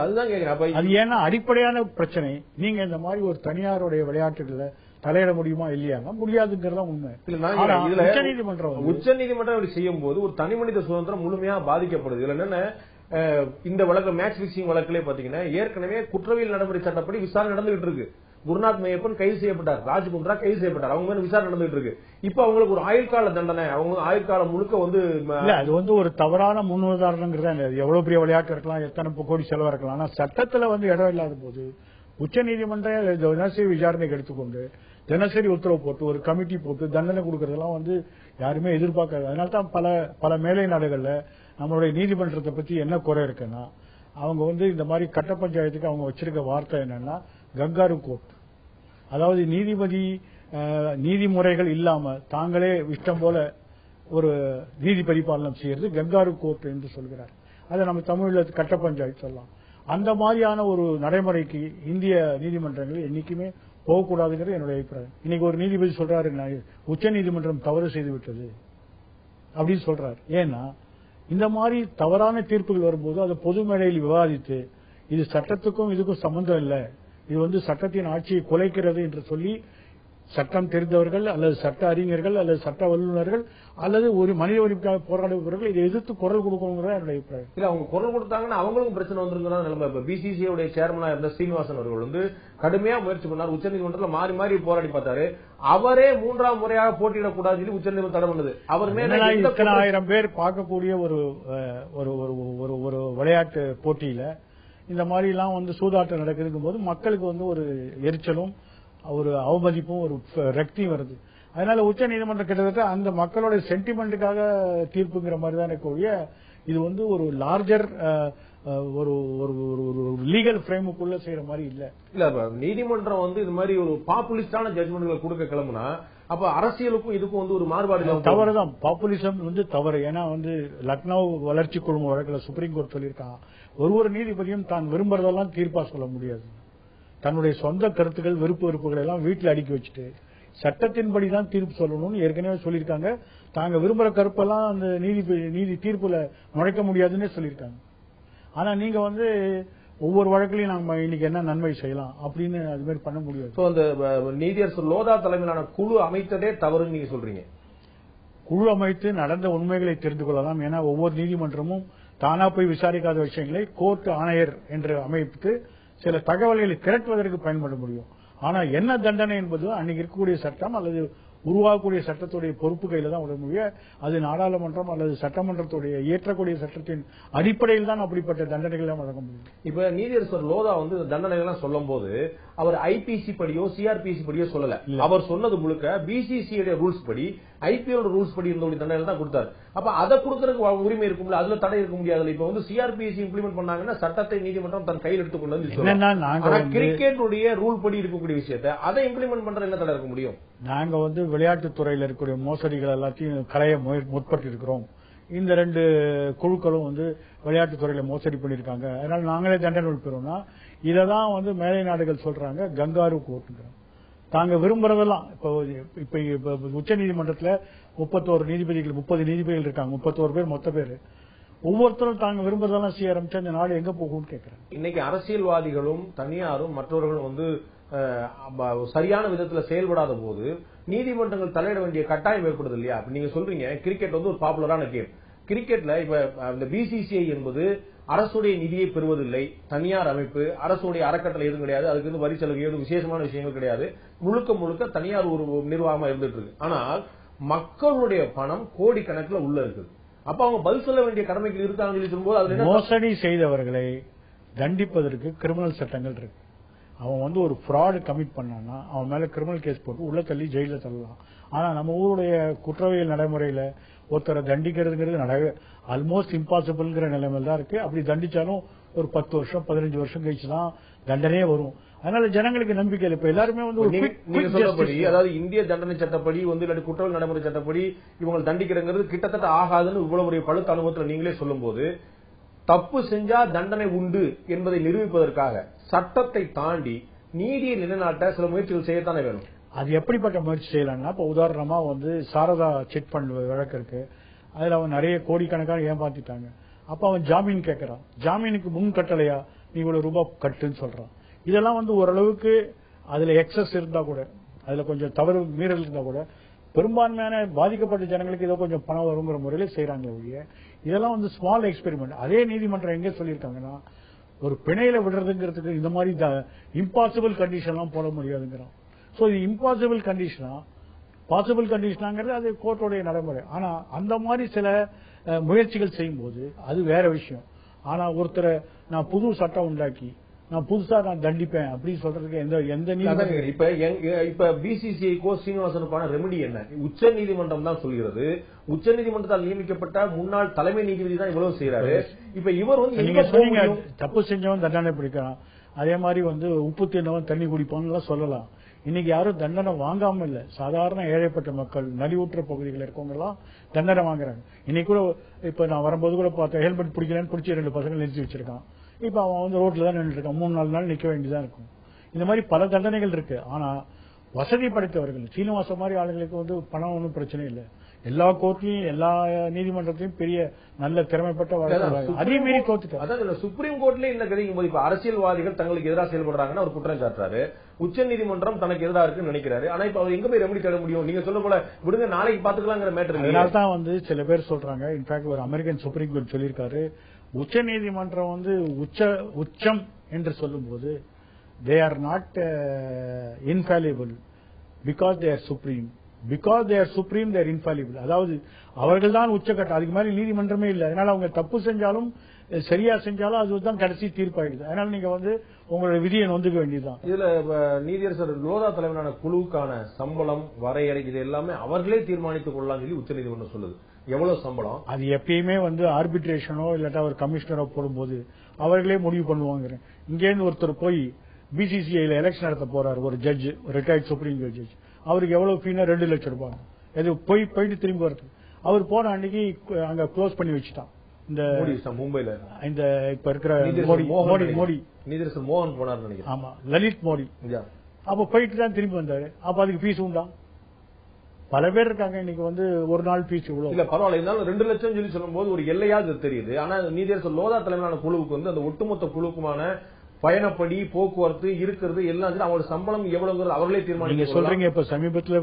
அதுதான் கேக்குறேன். அது ஏன்னா அடிப்படையான பிரச்சனை. நீங்க இந்த மாதிரி ஒரு தனியாருடைய விளையாட்டுகள்ல தலையிட முடியுமா இல்லையா? முடியாதுங்கிறதா உண்மை. உச்சநீதிமன்றம் செய்யும் போது ஒரு தனி மனித சுதந்திரம் முழுமையா பாதிக்கப்படுது. இதுல என்னன்னா, இந்த வழக்கு மேட்ச் பிக்சிங் வழக்கிலே பாத்தீங்கன்னா ஏற்கனவே குற்றவியல் நடைமுறை சட்டப்படி விசாரணை நடந்துகிட்டு இருக்கு. குருநாத் மையப்பன் கைது செய்யப்பட்டார், ராஜ் குந்த்ரா கைது செய்யப்பட்டார், அவங்க மேல விசாரணை நடந்துட்டு இருக்கு. இப்ப அவங்களுக்கு ஒரு ஆயுள்கால தண்டனை, அவங்க ஆயுள்காலம் முழுக்க அது ஒரு தவறான முன்னுதாரணங்கிறது. எவ்வளவு பெரிய விளையாட்டு இருக்கலாம், எத்தனை கோடி செலவா இருக்கலாம், ஆனா சட்டத்துல இடம் இல்லாத போது உச்சநீதிமன்றம் தினசரி விசாரணைக்கு எடுத்துக்கொண்டு தினசரி உத்தரவு போட்டு ஒரு கமிட்டி போட்டு தண்டனை கொடுக்கறதெல்லாம் யாருமே எதிர்பார்க்காது. அதனால்தான் பல மேலை நாடுகள்ல நம்மளுடைய நீதிமன்றத்தை பத்தி என்ன குறை இருக்குன்னா, அவங்க இந்த மாதிரி கட்ட பஞ்சாயத்துக்கு அவங்க வச்சிருக்க வார்த்தை என்னன்னா கங்காரு கோர்ட். அதாவது நீதிமுறைகள் இல்லாம தாங்களே இஷ்டம் போல ஒரு நீதி பரிபாலனம் செய்யறது கங்காரு கோர்ட் என்று சொல்கிறார். அதை நம்ம தமிழ்ல கட்ட பஞ்சாயத்து சொல்லலாம். அந்த மாதிரியான ஒரு நடைமுறைக்கு இந்திய நீதிமன்றங்கள் என்னைக்குமே போகக்கூடாதுங்கிறது என்னுடைய அபிப்பிராயம். இன்னைக்கு ஒரு நீதிபதி சொல்றாரு, உச்ச நீதிமன்றம் தவறு செய்து விட்டது அப்படின்னு சொல்றாரு. ஏன்னா இந்த மாதிரி தவறான தீர்ப்புகள் வரும்போது அதை பொது மேடையில் விவாதித்து இது சட்டத்துக்கும் இதுக்கும் சம்பந்தம் இல்லை, இது சட்டத்தின் ஆட்சியை குலைக்கிறது என்று சொல்லி சட்டம் தெரிந்தவர்கள் அல்லது சட்ட அறிஞர்கள் அல்லது சட்ட வல்லுநர்கள் அல்லது ஒரு மனித உரிமைக்காக போராடுபவர்கள் இதை எதிர்த்து குரல் கொடுக்கணுங்கிறத என்னுடைய அபிப்பிராயம். இல்ல, அவங்க குரல் கொடுத்தாங்கன்னா அவங்களுக்கும் பிரச்சனை வந்துருங்க நிலைமை. இப்ப பிசிசிஐ சேர்மனா இருந்த ஸ்ரீனிவாசன் அவர்கள் கடுமையா முயற்சி பண்ணார். உச்சநீதிமன்றத்தில் மாறி மாறி போராடி பார்த்தாரு. அவரே 3ஆம் முறையாக போட்டியிடக்கூடாது சொல்லி உச்சநீதிமன்றம் தடை பண்ணது. அவர் மேல இத்தனை ஆயிரம் பேர் பார்க்கக்கூடிய ஒரு விளையாட்டு போட்டியில இந்த மாதிரி எல்லாம் சூதாட்டம் நடக்குதுக்கும் போது மக்களுக்கு ஒரு எரிச்சலும் ஒரு அவமதிப்பும் ஒரு ரக்தியும் வருது. அதனால உச்ச நீதிமன்றம் கிட்டத்தட்ட அந்த மக்களோட சென்டிமெண்ட்டுக்காக தீர்ப்புங்கிற மாதிரி தான் இருக்கக்கூடிய இது ஒரு லார்ஜர் ஒரு லீகல் பிரேமுக்குள்ள செய்யற மாதிரி இல்ல. இல்ல, நீதிமன்றம் இது மாதிரி ஒரு பாப்புலிஸ்டான ஜட்மெண்ட்களை கொடுக்க கிளம்புனா அப்ப அரசியலுக்கும் இதுக்கும் ஒரு மாறுபாடு தவறுதான். பாப்புலிசம் தவறு. ஏன்னா லக்னோ வளர்ச்சி குழும வழக்கில் சுப்ரீம் கோர்ட் சொல்லியிருக்கான், ஒரு நீதிபதியும் தான் விரும்புறதெல்லாம் தீர்ப்பா சொல்ல முடியாது. தன்னுடைய சொந்த கருத்துக்கள் விருப்பு வெறுப்புகள் எல்லாம் வீட்டில் அடுக்கி வச்சுட்டு சட்டத்தின்படிதான் தீர்ப்பு சொல்லணும்னு ஏற்கனவே சொல்லியிருக்காங்க. தாங்க விரும்புற கருப்பெல்லாம் அந்த நீதி தீர்ப்புல நுழைக்க முடியாதுன்னு சொல்லியிருக்காங்க. ஆனா நீங்க ஒவ்வொரு வழக்கிலையும் நாம இன்னைக்கு என்ன நன்மை செய்யலாம் அப்படின்னு அது மாதிரி பண்ண முடியாது. அந்த நீதியரசர் லோதா தலைமையிலான குழு அமைத்ததே தவறுன்னு நீங்க சொல்றீங்க. குழு அமைத்து நடந்த உண்மைகளை தெரிந்து கொள்ளலாம். ஏன்னா ஒவ்வொரு நீதிமன்றமும் தானா போய் விசாரிக்காத விஷயங்களை கோர்ட் ஆணையர் என்று அமைத்து சில தகவல்களை திரட்டுவதற்கு பயன்பட முடியும். ஆனா என்ன தண்டனை என்பது அன்னைக்கு இருக்கக்கூடிய சட்டம் அல்லது உருவாகக்கூடிய சட்டத்துடைய பொறுப்பு கையில தான் விட முடியும். அது நாடாளுமன்றம் அல்லது சட்டமன்றத்துடைய இயற்றக்கூடிய சட்டத்தின் அடிப்படையில் தான் அப்படிப்பட்ட தண்டனைகள் வழங்க முடியும். இப்ப நீதியரசர் லோதா தண்டனைகள் சொல்லும் போது அவர் ஐபிசி படியோ சிஆர்பிசி படியோ சொல்லல. அவர் சொன்னது முழுக்க பிசிசிஐ ரூல்ஸ் படி, ஐபிஎல் ரூல்ஸ் படி இருந்த தண்டனை தான் கொடுத்தாரு. அப்ப அதை கொடுக்கறதுக்கு உரிமை இருக்கும்ல, அதுல தடை இருக்க முடியாது. இப்ப சிஆர்பிசி இம்ப்ளிமெண்ட் பண்ணாங்கன்னா சட்டத்தை நீதிமன்றம் தன் கையில் எடுத்துக்கொண்டு கிரிக்கெட் ரூல் படி இருக்கக்கூடிய விஷயத்தை அதை இம்ப்ளிமெண்ட் பண்ற என்ன தடை இருக்க முடியும்? நாங்க விளையாட்டுத் துறையில் இருக்கக்கூடிய மோசடிகள் எல்லாத்தையும் களைய முற்பட்டு இருக்கிறோம். இந்த 2 குழுக்களும் விளையாட்டுத் துறையில மோசடி பண்ணிருக்காங்க, அதனால நாங்களே தண்டனை பெறுவோம்னா இததான் மேலை நாடுகள் சொல்றாங்க கங்காரு கோர்ட். தாங்க விரும்புறதெல்லாம் இப்ப உச்ச நீதிமன்றத்தில் 31 நீதிபதிகள் 30 நீதிபதிகள் இருக்காங்க, 31 பேர் மொத்த பேரு. ஒவ்வொருத்தரும் தாங்க விரும்புறதெல்லாம் செய்ய ஆரம்பிச்சா இந்த நாடு எங்க போகும்னு கேட்கிறேன். இன்னைக்கு அரசியல்வாதிகளும் தனியாரும் மற்றவர்களும் சரியான விதத்துல செயல்படாத போது நீதிமன்றங்கள் தலையிட வேண்டிய கட்டாயம் ஏற்படுது இல்லையா? நீங்க சொல்றீங்க கிரிக்கெட் ஒரு பாப்புலரான கேம். கிரிக்கெட்ல இப்ப இந்த பிசிசிஐ என்பது அரசுடைய நிதியை பெறுவதில்லை, தனியார் அமைப்பு, அரசுடைய அறக்கட்டளை எதுவும் கிடையாது, அதுக்கு வரி சலுகை எதுவும் விசேஷமான விஷயங்கள் கிடையாது, முழுக்க முழுக்க தனியார் ஒரு நிர்வாகமா இருந்துட்டு இருக்கு. ஆனால் மக்களுடைய பணம் கோடிக்கணக்கில் உள்ள இருக்குது. அப்ப அவங்க பதில் சொல்ல வேண்டிய கடமைகள் இருக்காங்க. மோசடி செய்தவர்களை தண்டிப்பதற்கு கிரிமினல் சட்டங்கள் இருக்கு. அவன் வந்து ஒரு ஃப்ராடு கமிட் பண்ணான்னா அவன் மேல கிரிமினல் கேஸ் போட்டு உள்ள தள்ளி ஜெயில தள்ளலாம். ஆனா நம்ம ஊருடைய குற்றவியல் நடைமுறையில ஒருத்தரை தண்டிக்கிறதுங்கிறது ஆல்மோஸ்ட் இம்பாசிபிள்ங்கிற நிலைமையில தான் இருக்கு. அப்படி தண்டிச்சாலும் ஒரு 10 வருஷம் 15 வருஷம் கழிச்சுதான் தண்டனையே வரும். அதனால ஜனங்களுக்கு நம்பிக்கை இல்லை. இப்ப எல்லாருமே வந்து நீங்க சொல்லப்படி, அதாவது இந்திய தண்டனை சட்டப்படி வந்து இல்லாட்டி குற்றவியல் நடைமுறை சட்டப்படி இவங்க தண்டிக்கிறங்கிறது கிட்டத்தட்ட ஆகாதுன்னு இவ்வளவு ஒரு பழுத்த அனுபவத்தில் நீங்களே சொல்லும் போது, தப்பு செஞ்சா தண்டனை உண்டு என்பதை நிரூபிப்பதற்காக சட்டத்தை தாண்டி நீதியை நிலைநாட்ட சில முயற்சிகள் செய்யத்தானே வேணும். அது எப்படிப்பட்ட முயற்சி செய்யலாம்னா, இப்ப உதாரணமா வந்து சாரதா சிட் ஃபண்ட் வழக்கு இருக்கு. அதுல அவன் நிறைய கோடிக்கணக்கான ஏமாத்திட்டாங்க. அப்ப அவன் ஜாமீன் கேட்கறான். ஜாமீனுக்கு முன் கட்டளையா நீ இவ்வளவு ரூபாய் கட்டுன்னு சொல்றான். இதெல்லாம் வந்து ஓரளவுக்கு அதுல எக்ஸஸ் இருந்தா கூட, அதுல கொஞ்சம் தவறு மீறல் இருந்தா கூட பெரும்பான்மையான பாதிக்கப்பட்ட ஜனங்களுக்கு ஏதோ கொஞ்சம் பணம் வருங்கிற முறையில செய்யறாங்களே ஒழிய, இதெல்லாம் வந்து ஸ்மால் எக்ஸ்பெரிமெண்ட். அதே நீதிமன்றம் எங்க சொல்லியிருக்காங்கன்னா, ஒரு பிணையில விடுறதுங்கிறதுக்கு இந்த மாதிரி இம்பாசிபிள் கண்டிஷன் எல்லாம் போட முடியாதுங்கிறான். சோ இது இம்பாசிபிள் கண்டிஷனா பாசிபிள் கண்டிஷனாங்கிறது அது கோர்ட்டோடைய நடைமுறை. ஆனா அந்த மாதிரி சில முயற்சிகள் செய்யும் போது அது வேற விஷயம். ஆனா ஒருத்தரை நான் புது சட்டம் உண்டாக்கி நான் புதுசா நான் தண்டிப்பேன் அப்படின்னு சொல்றதுக்கு எந்த நீதிமன்றம் இப்ப பிசிசிஐக்கோ சீனிவாசனுக்கான ரெமெடி என்ன? உச்ச நீதிமன்றம் தான் சொல்கிறது. உச்ச நீதிமன்றத்தால் நியமிக்கப்பட்ட முன்னாள் தலைமை நீதிபதி தான் இவ்வளவு செய்யறாரு. இப்ப இவர் வந்து நீங்க சொன்னீங்க தப்பு செஞ்சவன் தண்டனை பிடிக்கிறான், அதே மாதிரி வந்து உப்பு தின்னவன் தண்ணி குடிப்பான்னு சொல்லலாம். இன்னைக்கு யாரும் தண்டனை வாங்காம இல்ல. சாதாரண ஏழைப்பட்ட மக்கள் நலிவுற்ற பகுதிகளில் இருக்கவங்க எல்லாம் தண்டனை வாங்குறாங்க. இன்னைக்கு கூட இப்ப நான் வரும்போது கூட பார்த்தேன், ஹெல்மெட் பிடிக்கிறேன்னு பிடிச்சி 2 பசங்க நிறுத்தி வச்சிருக்கான். இப்ப அவன் வந்து ரோட்ல தான் நின்று இருக்கான். 3-4 நாள் நிக்க வேண்டியதான் இருக்கும். இந்த மாதிரி பல தண்டனைகள் இருக்கு. ஆனா வசதி படைத்தவர்கள் சீனிவாச மாதிரி ஆளுங்களுக்கு வந்து பணம் ஒன்றும் பிரச்சனை இல்லை. எல்லா கோர்ட்லயும் எல்லா நீதிமன்றத்திலும் பெரிய நல்ல திறமைப்பட்ட அதே மீறி தோத்துட்டு, அதாவது சுப்ரீம் கோர்ட்ல இந்த கிடைக்கும் போது இப்ப அரசியல்வாதிகள் தங்களுக்கு எதிராக செயல்படுறாங்கன்னு அவர் குற்றம் சாட்டுறாரு. உச்ச நீதிமன்றம் தனக்கு எதிராக இருக்குன்னு நினைக்கிறாரு. ஆனா இப்ப அவர் எங்க போய் ரெமெடி தேட முடியும்? நீங்க சொல்ல போல விடுங்க நாளைக்கு பாத்துக்கலாங்கிற மேட்டர். அதனால்தான் வந்து சில பேர் சொல்றாங்க, இன்ஃபேக்ட் ஒரு அமெரிக்கன் சுப்ரீம் கோர்ட் சொல்லியிருக்காரு, உச்ச நீதிமன்றம் வந்து உச்சம் என்று சொல்லும் போது they are not infallible because they are supreme. Because they are supreme they are infallible. அதாவது அவர்கள் தான் உச்சக்கட்டம், அதுக்கு மாதிரி நீதிமன்றமே இல்லை. அதனால அவங்க தப்பு செஞ்சாலும் சரியா செஞ்சாலும் அதுதான் கடைசி தீர்ப்பாயிடுது. அதனால நீங்க வந்து உங்களுடைய விதியை நொந்துக்க வேண்டியதுதான். இதுல நீதியரசர் லோதா தலைவரான குழுவுக்கான சம்பளம் வரையறை இது எல்லாமே அவர்களே தீர்மானித்துக் கொள்ளலாம் சொல்லி உச்ச நீதிமன்றம் சொல்லுது. எவ்வளவு சம்பளம் அது எப்பயுமே வந்து ஆர்பிட்ரேஷனோ இல்லாட்டா ஒரு கமிஷனரோ போடும்போது அவர்களே முடிவு பண்ணுவாங்க. இங்கேருந்து ஒருத்தர் போய் பிசிசிஐல எலெக்ஷன் நடத்த போறாரு, ஒரு judge, retired supreme court judge, அவருக்கு எவ்வளவு ஃபீனா 2 லட்சம் ரூபாய். அது போயிட்டு திரும்பி வருது. அவர் போன அன்னைக்கு அங்க க்ளோஸ் பண்ணி வச்சுட்டான். இந்த மும்பைல இந்த இப்ப இருக்கிற மோடி நீதிரசர் மோகன் போனார் நினைக்கிறேன். ஆமா, லலித் மோடி. அப்ப போயிட்டு தான் திரும்பி வந்தாரு. அப்ப அதுக்கு ஃபீஸ் உண்டா? பல பேர் இருக்காங்க இன்னைக்கு வந்து ஒரு நாள் ஃபீஸ் இவ்வளவு இல்ல பரவாயில்ல. இருந்தாலும் 2 லட்சம் சொல்லி சொல்லும் போது ஒரு எல்லையாவது தெரியுது. ஆனா நீதியரசர் லோதா தலைமையிலான குழுவுக்கு வந்து அந்த ஒட்டுமொத்த குழுக்குமான பயணப்படி போக்குவரத்து இருக்கிறது எல்லாம் அவங்களோட சம்பளம் எவ்வளவு அவர்களே தீர்மானம். நீங்க சொல்றீங்க. இப்ப சமீபத்தில்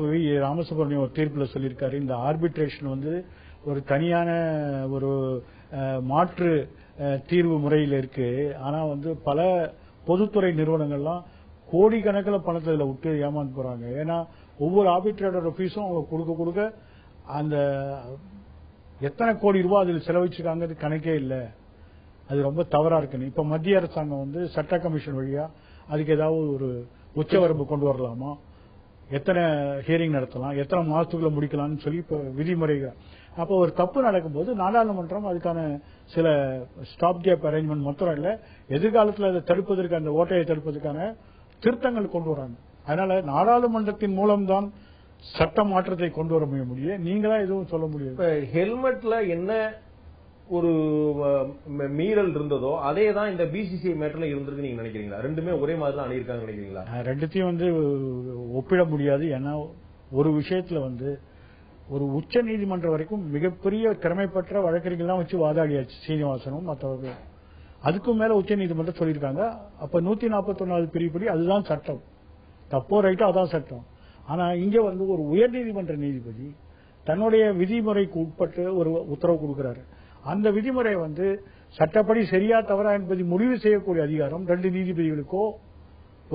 ராமசுப்ரமணியம் ஒரு தீர்ப்புல சொல்லியிருக்காரு, இந்த ஆர்பிட்ரேஷன் வந்து ஒரு தனியான ஒரு மாற்று தீர்வு முறையில் இருக்கு. ஆனா வந்து பல பொதுத்துறை நிறுவனங்கள்லாம் கோடிக்கணக்கில் பணத்தை இதுல விட்டு ஏமாந்து போறாங்க. ஏன்னா ஒவ்வொரு ஆர்பிட்ரேட்டரோட ஃபீஸும் அவங்க கொடுக்க அந்த எத்தனை கோடி ரூபாய் அதில் செலவழிச்சிருக்காங்க கணக்கே இல்லை. அது ரொம்ப தவறா இருக்கு. இப்ப மத்திய அரசாங்கம் வந்து சட்ட கமிஷன் வழியா அதுக்கு ஏதாவது ஒரு உச்சவரம்பு கொண்டு வரலாமா, எத்தனை ஹியரிங் நடத்தலாம், எத்தனை மாசத்துக்குள்ள முடிக்கலாம்னு சொல்லி இப்ப விதிமுறைகள். அப்போ ஒரு தப்பு நடக்கும்போது நாடாளுமன்றம் அதுக்கான சில ஸ்டாப் கேப் அரேஞ்ச்மெண்ட் மாத்திரம் இல்ல, எதிர்காலத்தில் அதை தடுப்பதற்கு, அந்த ஓட்டையை தடுப்பதற்கான திருத்தங்கள் கொண்டு வராங்க. அதனால நாடாளுமன்றத்தின் மூலம்தான் சட்ட மாற்றத்தை கொண்டு வர முடியும். நீங்களா எதுவும் சொல்ல முடியும். ஹெல்மெட்ல என்ன ஒரு மீறல் இருந்ததோ அதே தான் இந்த பிசிசிஐ மேட்டர்ல இருந்திருக்கு நீங்க நினைக்கிறீங்களா? ரெண்டுமே ஒரே மாதிரி தான் அணியிருக்காங்க நினைக்கிறீங்களா? ரெண்டுத்தையும் வந்து ஒப்பிட முடியாது. ஏன்னா ஒரு விஷயத்துல வந்து ஒரு உச்ச நீதிமன்றம் வரைக்கும் மிகப்பெரிய திறமைப்பட்ட வழக்கறிஞர்கள்லாம் வச்சு வாதாடியாச்சு, சீனிவாசனும் மற்றவர்கள். அதுக்கும் மேல உச்ச நீதிமன்றம் சொல்லியிருக்காங்க. அப்ப 141வது பிரிவுப்படி அதுதான் சட்டம், தப்போ ரைட்டோ அதான் சட்டம். ஆனா இங்க வந்து ஒரு உயர்நீதிமன்ற நீதிபதி தன்னுடைய விதிமுறைக்கு உட்பட்டு ஒரு உத்தரவு கொடுக்கிறாரு. அந்த விதிமுறை வந்து சட்டப்படி சரியா தவறா என்பதை முடிவு செய்யக்கூடிய அதிகாரம் 2 நீதிபதிகளுக்கோ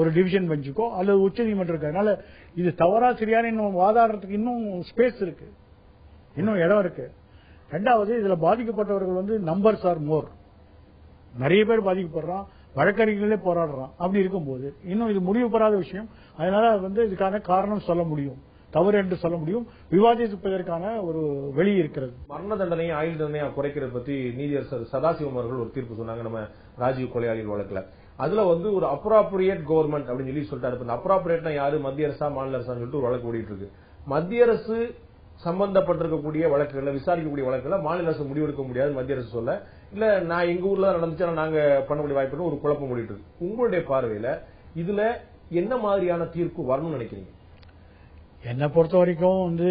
ஒரு டிவிஷன் பெஞ்சுக்கோ அல்லது உச்ச நீதிமன்றம் இருக்கு. அதனால இது தவறா சரியான இன்னும் வாதாடுறதுக்கு இன்னும் ஸ்பேஸ் இருக்கு, இன்னும் இடம் இருக்கு. 2வது இதுல பாதிக்கப்பட்டவர்கள் வந்து நம்பர்ஸ் ஆர் மோர், நிறைய பேர் பாதிக்கப்படுறான். வழக்கறிஞர்களே போராடுறான். அப்படி இருக்கும்போது இன்னும் இது முடிவு பெறாத விஷயம். அதனால வந்து இதுக்கான காரணம் சொல்ல முடியும், தவறு என்று சொல்ல முடியும், விவாதிப்பதற்கான ஒரு வெளி இருக்கிறது. மரண தண்டனையை ஆயுள் தண்டனையா குறைக்கிறது பத்தி நீதியரசர் சதாசிவம் அவர்கள் ஒரு தீர்ப்பு சொன்னாங்க நம்ம ராஜீவ் கொலையாளிகள் வழக்குல. அதுல வந்து ஒரு அப்ராப்ரியேட் கவர்மெண்ட் அப்படின்னு சொல்லி சொல்லிட்டாரு. அப்ராப்ரியேட்னா யாரு, மத்திய அரசா மாநில அரசான்னு சொல்லிட்டு ஒரு வழக்கு ஓடிட்டு இருக்கு. மத்திய அரசு சம்பந்தப்பட்டிருக்கக்கூடிய வழக்குகளை விசாரிக்கக்கூடிய வழக்குல மாநில அரசு முடிவெடுக்க முடியாது மத்திய அரசு சொல்ல, இல்ல நான் எங்க ஊர்ல நடந்துச்சா நாங்க பண்ணக்கூடிய வாய்ப்பு ஒரு குழப்பம் ஓடிட்டு இருக்கு. உங்களுடைய பார்வையில இதுல என்ன மாதிரியான தீர்ப்பு வரணும்னு நினைக்கிறீங்க? என்னை பொறுத்த வரைக்கும் வந்து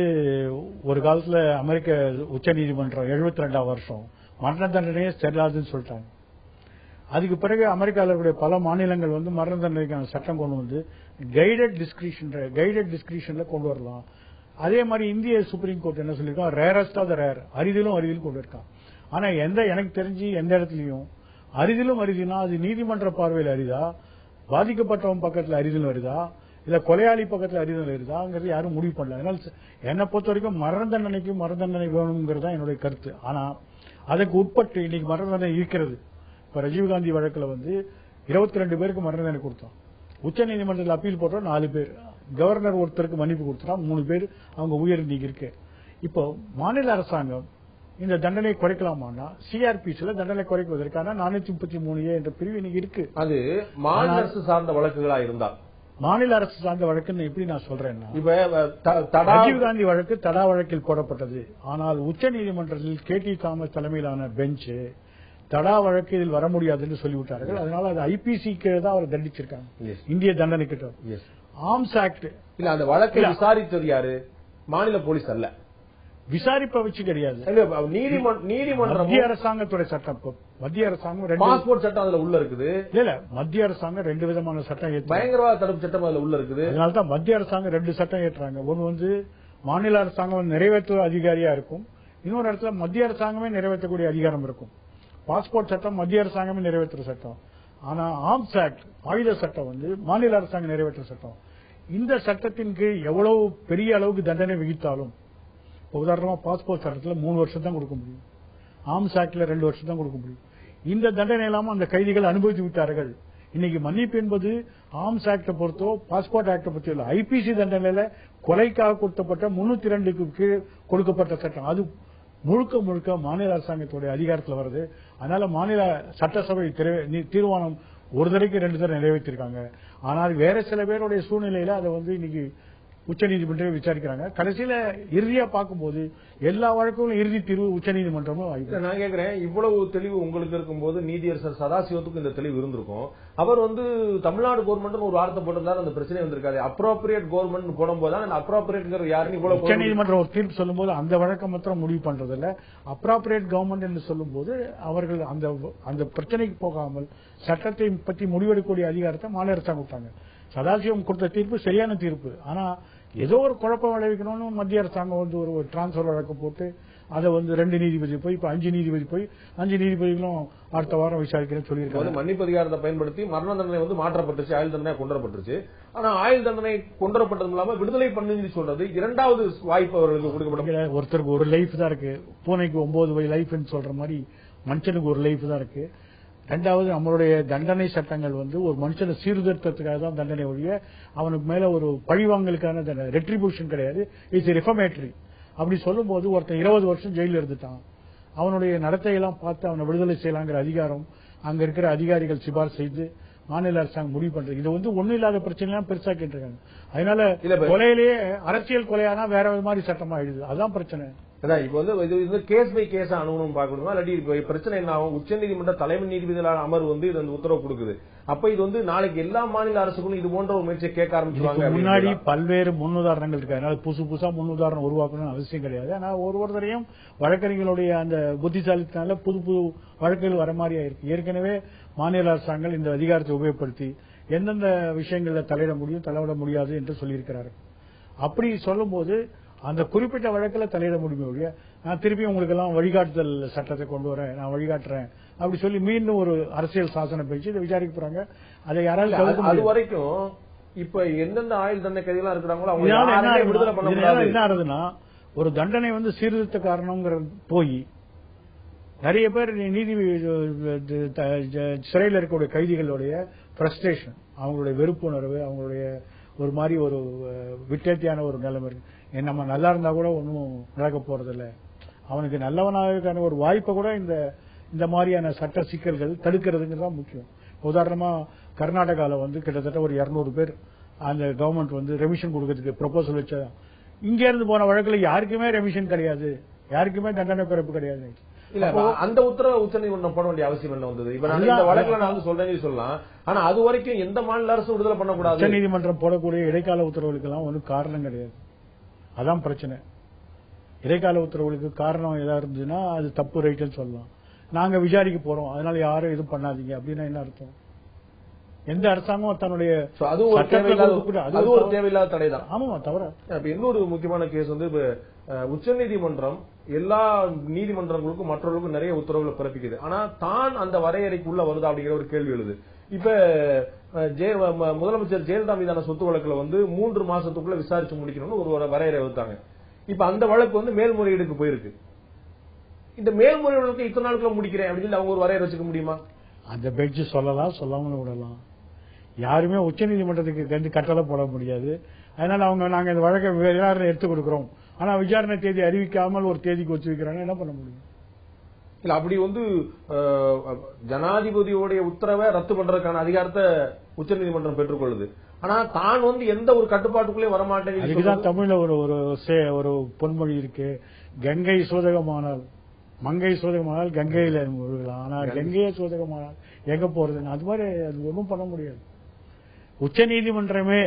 ஒரு காலத்துல அமெரிக்க உச்ச நீதிமன்றம் 72ஆம் வருஷம் மரண தண்டனையே செல்லாதுன்னு சொல்லிட்டாங்க. அதுக்கு பிறகு அமெரிக்காவில் இருக்கக்கூடிய பல மாநிலங்கள் வந்து மரண தண்டனைக்கான சட்டம் கொண்டு வந்து கைடட் டிஸ்கிரிஷன்ல கொண்டு வரலாம். அதே மாதிரி இந்திய சுப்ரீம் கோர்ட் என்ன சொல்லியிருக்கோம், ரேரஸ்ட் ஆஃப் த ரேர், அரிதிலும் கொண்டு இருக்கான். ஆனா எனக்கு தெரிஞ்சு எந்த இடத்துலயும் அரிதிலும் அது நீதிமன்ற பார்வையில் அரிதா, பாதிக்கப்பட்டவன் பக்கத்துல அரிதிலும் வருதா, இல்ல கொலையாளி பக்கத்துல அரிதிலும் வருதாங்கிறது யாரும் முடிவு பண்ணல. அதனால என்னை பொறுத்த வரைக்கும் மரண தண்டனை வேணுங்கிறது தான் என்னுடைய கருத்து. ஆனா அதுக்கு உட்பட்டு இன்னைக்கு மரண தண்டனை இருக்கிறது. இப்ப ராஜீவ்காந்தி வழக்குல வந்து 22 பேருக்கு மரண தண்டனை கொடுத்தோம். உச்ச நீதிமன்றத்தில் அப்பீல் போட்டோம் 4 பேர், கவர்னர் ஒருத்தருக்கு மன்னிப்பு கொடுத்துட்டான் 3 பேர் அவங்க உயிர் நீங்க இருக்கு. இப்போ மாநில அரசாங்கம் இந்த தண்டனை குறைக்கலாமான்னா சிஆர்பிசில தண்டனை குறைக்குவதற்கான 433A என்ற பிரிவு இன்னைக்கு இருக்கு. அது மாநில அரசு சார்ந்த வழக்குகளா இருந்தா, மாநில அரசு சார்ந்த வழக்குன்னு எப்படி நான் சொல்றேன்னா, இப்ப ராஜீவ்காந்தி வழக்கு தடா வழக்கில் போடப்பட்டது. ஆனால் உச்ச நீதிமன்றத்தில் கேடி தாமஸ் தலைமையிலான பெஞ்ச் தடா வழக்கு இதில் வர முடியாதுன்னு சொல்லிவிட்டார்கள். அதனால அது ஐபிசிக்கு தான் அவர் தண்டிச்சிருக்காங்க, இந்திய தண்டனை கிட்ட. ஆர்ம்ஸ் ஆக்ட் இல்ல, அந்த வழக்கை விசாரித்தது யாரு? மாநில போலீஸ் அல்ல, விசாரிப்ப வச்சு கிடையாது, நீதிமன்றம். மத்திய அரசாங்கத்துடைய சட்டம். மத்திய அரசாங்கம் பாஸ்போர்ட் சட்டம் அதுல உள்ள இருக்குது. இல்ல, மத்திய அரசாங்கம் 2 விதமான சட்டம் ஏற்று, பயங்கரவாத தடுப்பு சட்டம் அதுல உள்ள இருக்குது. அதனால்தான் மத்திய அரசாங்கம் 2 சட்டம் ஏற்றுறாங்க. ஒன்னு வந்து மாநில அரசாங்கம் நிறைவேற்ற அதிகாரியா இருக்கும், இன்னொரு இடத்துல மத்திய அரசாங்கமே நிறைவேற்றக்கூடிய அதிகாரம் இருக்கும். பாஸ்போர்ட் சட்டம் மத்திய அரசாங்கமே நிறைவேற்ற சட்டம். ஆனா ஆர்ம்ஸ் ஆக்ட் ஆயுத சட்டம் வந்து மாநில அரசாங்கம் நிறைவேற்ற சட்டம். இந்த சட்டத்தின் கீழ் எவ்வளவு பெரிய அளவுக்கு தண்டனை விதித்தாலும், உதாரணமா பாஸ்போர்ட் சட்டத்துல 3 வருஷம் தான் கொடுக்க முடியும், ஆர்ம்ஸ் ஆக்ட்ல 2 வருஷம் தான் கொடுக்க முடியும். இந்த தண்டனை இல்லாம அந்த கைதிகள் அனுபவித்து விட்டார்கள். இன்னைக்கு மன்னிப்பு என்பது ஆர்ம்ஸ் ஆக்ட பொறுத்தோ பாஸ்போர்ட் ஆக்ட பொறுத்தோ இல்ல, ஐபிசி தண்டனையில கொலைக்காக கொடுக்கப்பட்ட 302க்கு கீழ் கொடுக்கப்பட்ட சட்டம். அது முழுக்க மாநில அரசாங்கத்துடைய அதிகாரத்தில் வருது. அதனால மாநில சட்டசபை தீர்மானம் ஒரு தடவைக்கு 2 தடவை நிறைவேற்றிருக்காங்க. ஆனால் வேற சில பேருடைய சூழ்நிலையில அதை வந்து இன்னைக்கு உச்சநீதிமன்றம் விசாரிக்கிறாங்க. கடைசியில இறுதியா பார்க்கும்போது எல்லா வழக்கும் இறுதி தீர்வு உச்சநீதிமன்றமும். நான் கேட்கிறேன், இவ்வளவு தெளிவு உங்களுக்கு இருக்கும்போது நீதியரசர் சதாசிவத்துக்கு இந்த தெளிவு இருந்திருக்கும். அவர் வந்து தமிழ்நாடு கவர்மெண்ட் ஒரு வார்த்தை போட்டிருந்தாரு, அந்த பிரச்சனை வந்திருக்காது. அப்ரோப்ரியேட் கவர்மெண்ட் போடும்போது தான் அப்ரோப்ரியேட் யாருன்னு இவ்வளவு உச்சநீதிமன்றம் ஒரு தீர்ப்பு சொல்லும் போது அந்த வழக்கம் மாத்திரம் முடிவு பண்றது இல்ல. அப்ரோப்ரியேட் கவர்மெண்ட் என்று சொல்லும் போது அவர்கள் அந்த பிரச்சனைக்கு போகாமல் சட்டத்தை பற்றி முடிவெடுக்கக்கூடிய அதிகாரத்தை மாநில அரசாங்கம் கொடுத்தாங்க. சதாசிவம் கொடுத்த தீர்ப்பு சரியான தீர்ப்பு. ஆனா ஏதோ ஒரு குழப்பம் விளைவிக்கணும்னு மத்திய அரசாங்கம் வந்து ஒரு டிரான்ஸ்பர் வழக்கு போட்டு அதை வந்து 2 நீதிபதி போய் இப்ப 5 நீதிபதி போய் 5 நீதிபதிகளும் அடுத்த வாரம் விசாரிக்கிறேன்னு சொல்லியிருக்காங்க. மன்னிப்பு அதிகாரத்தை பயன்படுத்தி மரண தண்டனை வந்து மாற்றப்பட்டுச்சு, ஆயுள் தண்டனை கொண்டுவரப்பட்டுச்சு. ஆனா ஆயுள் தண்டனை கொண்டுவரப்பட்டது இல்லாம விடுதலை பண்ணு சொல்றது 2வது வாய்ப்பு அவர்களுக்கு கொடுக்கப்பட்ட. ஒருத்தருக்கு ஒரு லைஃப் தான் இருக்கு, பூனைக்கு 9 லைஃப்னு சொல்ற மாதிரி மனுஷனுக்கு ஒரு லைஃப் தான் இருக்கு. 2வது நம்மளுடைய தண்டனை சட்டங்கள் வந்து ஒரு மனுஷனை சீர்திருத்தத்துக்காக தான் தண்டனை ஒழிய அவனுக்கு மேல ஒரு பழிவாங்கலுக்கான ரெட்ரிபியூஷன் கிடையாது. இட்ஸ் ரிஃபர்மேட்டரி. அப்படி சொல்லும் போது ஒருத்தன் 20 வருஷம் ஜெயில இருந்துட்டான், அவனுடைய நடத்தையெல்லாம் பார்த்து அவனை விடுதலை செய்யலாங்கிற அதிகாரம் அங்க இருக்கிற அதிகாரிகள் சிபாரிசு செய்து மாநில அரசாங்கம் முடிவு பண்றது. இது வந்து ஒன்னும் இல்லாத பிரச்சனைலாம் பெருசாக்கிட்டு இருக்காங்க. அதனால கொலையிலேயே அரசியல் கொலையானா வேற மாதிரி சட்டமா ஆயிடுது. அதான் பிரச்சனை. இப்ப வந்து கேஸ் பை கேஸ் அணுகணும் பாக்கணுமா, இல்லாட்டி பிரச்சனை என்ன ஆகும்? உச்சநீதிமன்ற தலைமை நீதிபதிகளான அமர்வு வந்து இது உத்தரவு கொடுக்குது. அப்ப இது வந்து நாளைக்கு எல்லா மாநில அரசுகளும் இது போன்ற ஒரு முயற்சியை கேட்க ஆரம்பிச்சுவாங்க. முன்னாடி பல்வேறு புதாரணங்கள் இருக்கு. அதனால புதுசா உதாரணம் உருவாக்கணும்னு அவசியம் கிடையாது. ஆனா ஒருவரையும் வழக்கறிஞர்களுடைய அந்த புத்திசாலித்தனால புது வழக்குகள் வர மாதிரி ஆயிருக்கு. ஏற்கனவே மாநில அரசாங்கம் இந்த அதிகாரத்தை உபயோகப்படுத்தி எந்தெந்த விஷயங்கள்ல தலையிட முடியாது என்று சொல்லியிருக்கிறார்கள். அப்படி சொல்லும் போது அந்த குறிப்பிட்ட வழக்கில் தலையிட முடியும். நான் திருப்பி உங்களுக்கு எல்லாம் வழிகாட்டுதல் சட்டத்தை கொண்டு வரேன், நான் வழிகாட்டுறேன் அப்படி சொல்லி மீண்டும் ஒரு அரசியல் சாசன பேச்சு இதை விசாரிக்க போறாங்க. அதை யாராலும் அது வரைக்கும் இப்ப எந்தெந்த ஆயுள் தண்டனை கைதிகளா இருக்கிறாங்களோ அவங்க விடுதலை பண்ண முடியாது. என்ன ஆகுதுன்னா ஒரு தண்டனை வந்து சீர்திருத்த காரணங்கிற போய் நிறைய பேர் நீதி சிறையில் இருக்கக்கூடிய கைதிகளுடைய ஃப்ரஸ்ட்ரேஷன், அவங்களுடைய வெறுப்புணர்வு, அவங்களுடைய ஒரு மாதிரி ஒரு விட்டேத்தியான ஒரு நிலைமை இருக்கு. நம்ம நல்லா இருந்தா கூட ஒன்றும் நடக்க போறதில்ல, அவனுக்கு நல்லவனாக ஒரு வாய்ப்பை கூட இந்த மாதிரியான சட்ட சிக்கல்கள் தடுக்கிறதுங்கிறது தான் முக்கியம். உதாரணமா கர்நாடகாவில் கிட்டத்தட்ட ஒரு 200 பேர் அந்த கவர்மெண்ட் ரெமிஷன் கொடுக்கறதுக்கு ப்ரொபோசல் வச்சா, இங்க இருந்து போன வழக்குல யாருக்குமே ரெமிஷன் கிடையாது, யாருக்குமே தண்டனை பிறப்பு கிடையாது. இல்ல அந்த உத்தரவை உச்சநீதிமன்றம் போட வேண்டிய அவசியம் என்ன வந்தது? இப்ப நான் இந்த வழக்குல நான் சொல்றேன்னு சொல்லலாம், ஆனா அது வரைக்கும் எந்த மாநில அரசு விடுதலை பண்ணக்கூடாது. உச்சநீதிமன்றம் போடக்கூடிய இடைக்கால உத்தரவுகளுக்கெல்லாம் ஒன்றும் காரணம் கிடையாது, அதான் பிரச்சனை. இடைக்கால உத்தரவுகளுக்கு காரணம் ஏதாவது இருந்ததுன்னா அது தப்பு ரைட்டுன்னு சொல்லலாம். நாங்க விசாரிக்க போறோம், அதனால யாரும் எதுவும் பண்ணாதீங்க அப்படின்னா என்ன அர்த்தம்? எந்த அரசாங்கம் தன்னுடைய அது ஒரு தேவையில்லாத தடைதான். ஆமா, தவிர இன்னொரு முக்கியமான கேஸ் உச்சநீதிமன்றம் எல்லா நீதிமன்றங்களுக்கும் மற்றவர்களுக்கும் நிறைய உத்தரவுகளை பிறப்பிக்குது, ஆனா தான் அந்த வரையறைக்குள்ள வருது அப்படிங்கிற ஒரு கேள்வி எழுது. இப்ப முதலமைச்சர் ஜெயலலிதா மீதான சொத்து வழக்குல 3 மாசத்துக்குள்ள விசாரிச்சு முடிக்கணும்னு ஒரு வரையறை வகுத்தாங்க. இப்ப அந்த வழக்கு மேல்முறையீடுக்கு போயிருக்கு. இந்த மேல்முறையீடுக்கு இத்தனை நாளுக்குள்ள முடிக்கிறேன் அப்படின்னு சொல்லி அவங்க ஒரு வரையறை வச்சுக்க முடியுமா? அந்த பெஞ்ச் சொல்லலாம், சொல்லாமலும் விடலாம். யாருமே உச்சநீதிமன்றத்துக்கு கட்டளை போட முடியாது. அதனால நாங்க இந்த வழக்கை விசாரணை எடுத்துக் கொடுக்கிறோம், ஆனா விசாரணை தேதி அறிவிக்காமல் ஒரு தேதிக்கு வச்சு வைக்கிறாங்க, என்ன பண்ண முடியும்? இல்ல அப்படி ஜனாதிபதியோடைய உத்தரவை ரத்து பண்றதுக்கான அதிகாரத்தை உச்சநீதிமன்றம் பெற்றுக்கொள்ளுது, ஆனா தான் எந்த ஒரு கட்டுப்பாட்டுக்குள்ளே வரமாட்டேன். இதுதான் தமிழ்ல ஒரு பொன்மொழி இருக்கு, கங்கை சோதகமானால் மங்கை சோதகமானால் கங்கையில முழுகலாம், ஆனா கங்கையே சோதகமானால் எங்க போறதுன்னு அது மாதிரி அது ஒன்றும் பண்ண முடியாது. உச்சநீதிமன்றமே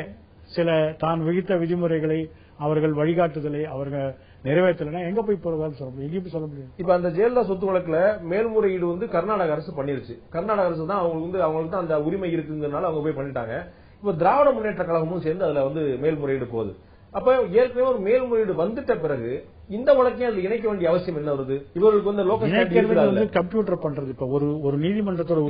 சில தான் விதித்த விதிமுறைகளை அவர்கள் வழிகாட்டுதலை அவர்கள் நிறைவேற்றலைன்னா எங்க போய் போறதான்னு சொல்ல முடியும், எங்கேயும் சொல்ல முடியும். இப்ப அந்த ஜெயலலிதா சொத்து வழக்குல மேல்முறையீடு கர்நாடக அரசு பண்ணிருச்சு. கர்நாடக அரசு தான் அவங்களுக்கு தான் அந்த உரிமை இருக்குங்கிறதுனால அவங்க போய் பண்ணிட்டாங்க. இப்ப திராவிட முன்னேற்ற கழகமும் சேர்ந்து அதுல மேல்முறையீடு போகுது. அப்ப ஏற்கனவே ஒரு மேல்முறையீடு வந்துட்ட பிறகு இந்த வழக்கையும் அதுல இணைக்க வேண்டிய அவசியம் என்ன வருது? இவர்களுக்கு லோக்கல் கம்ப்யூட்டர் பண்றது இப்ப ஒரு நீதிமன்றத்தோட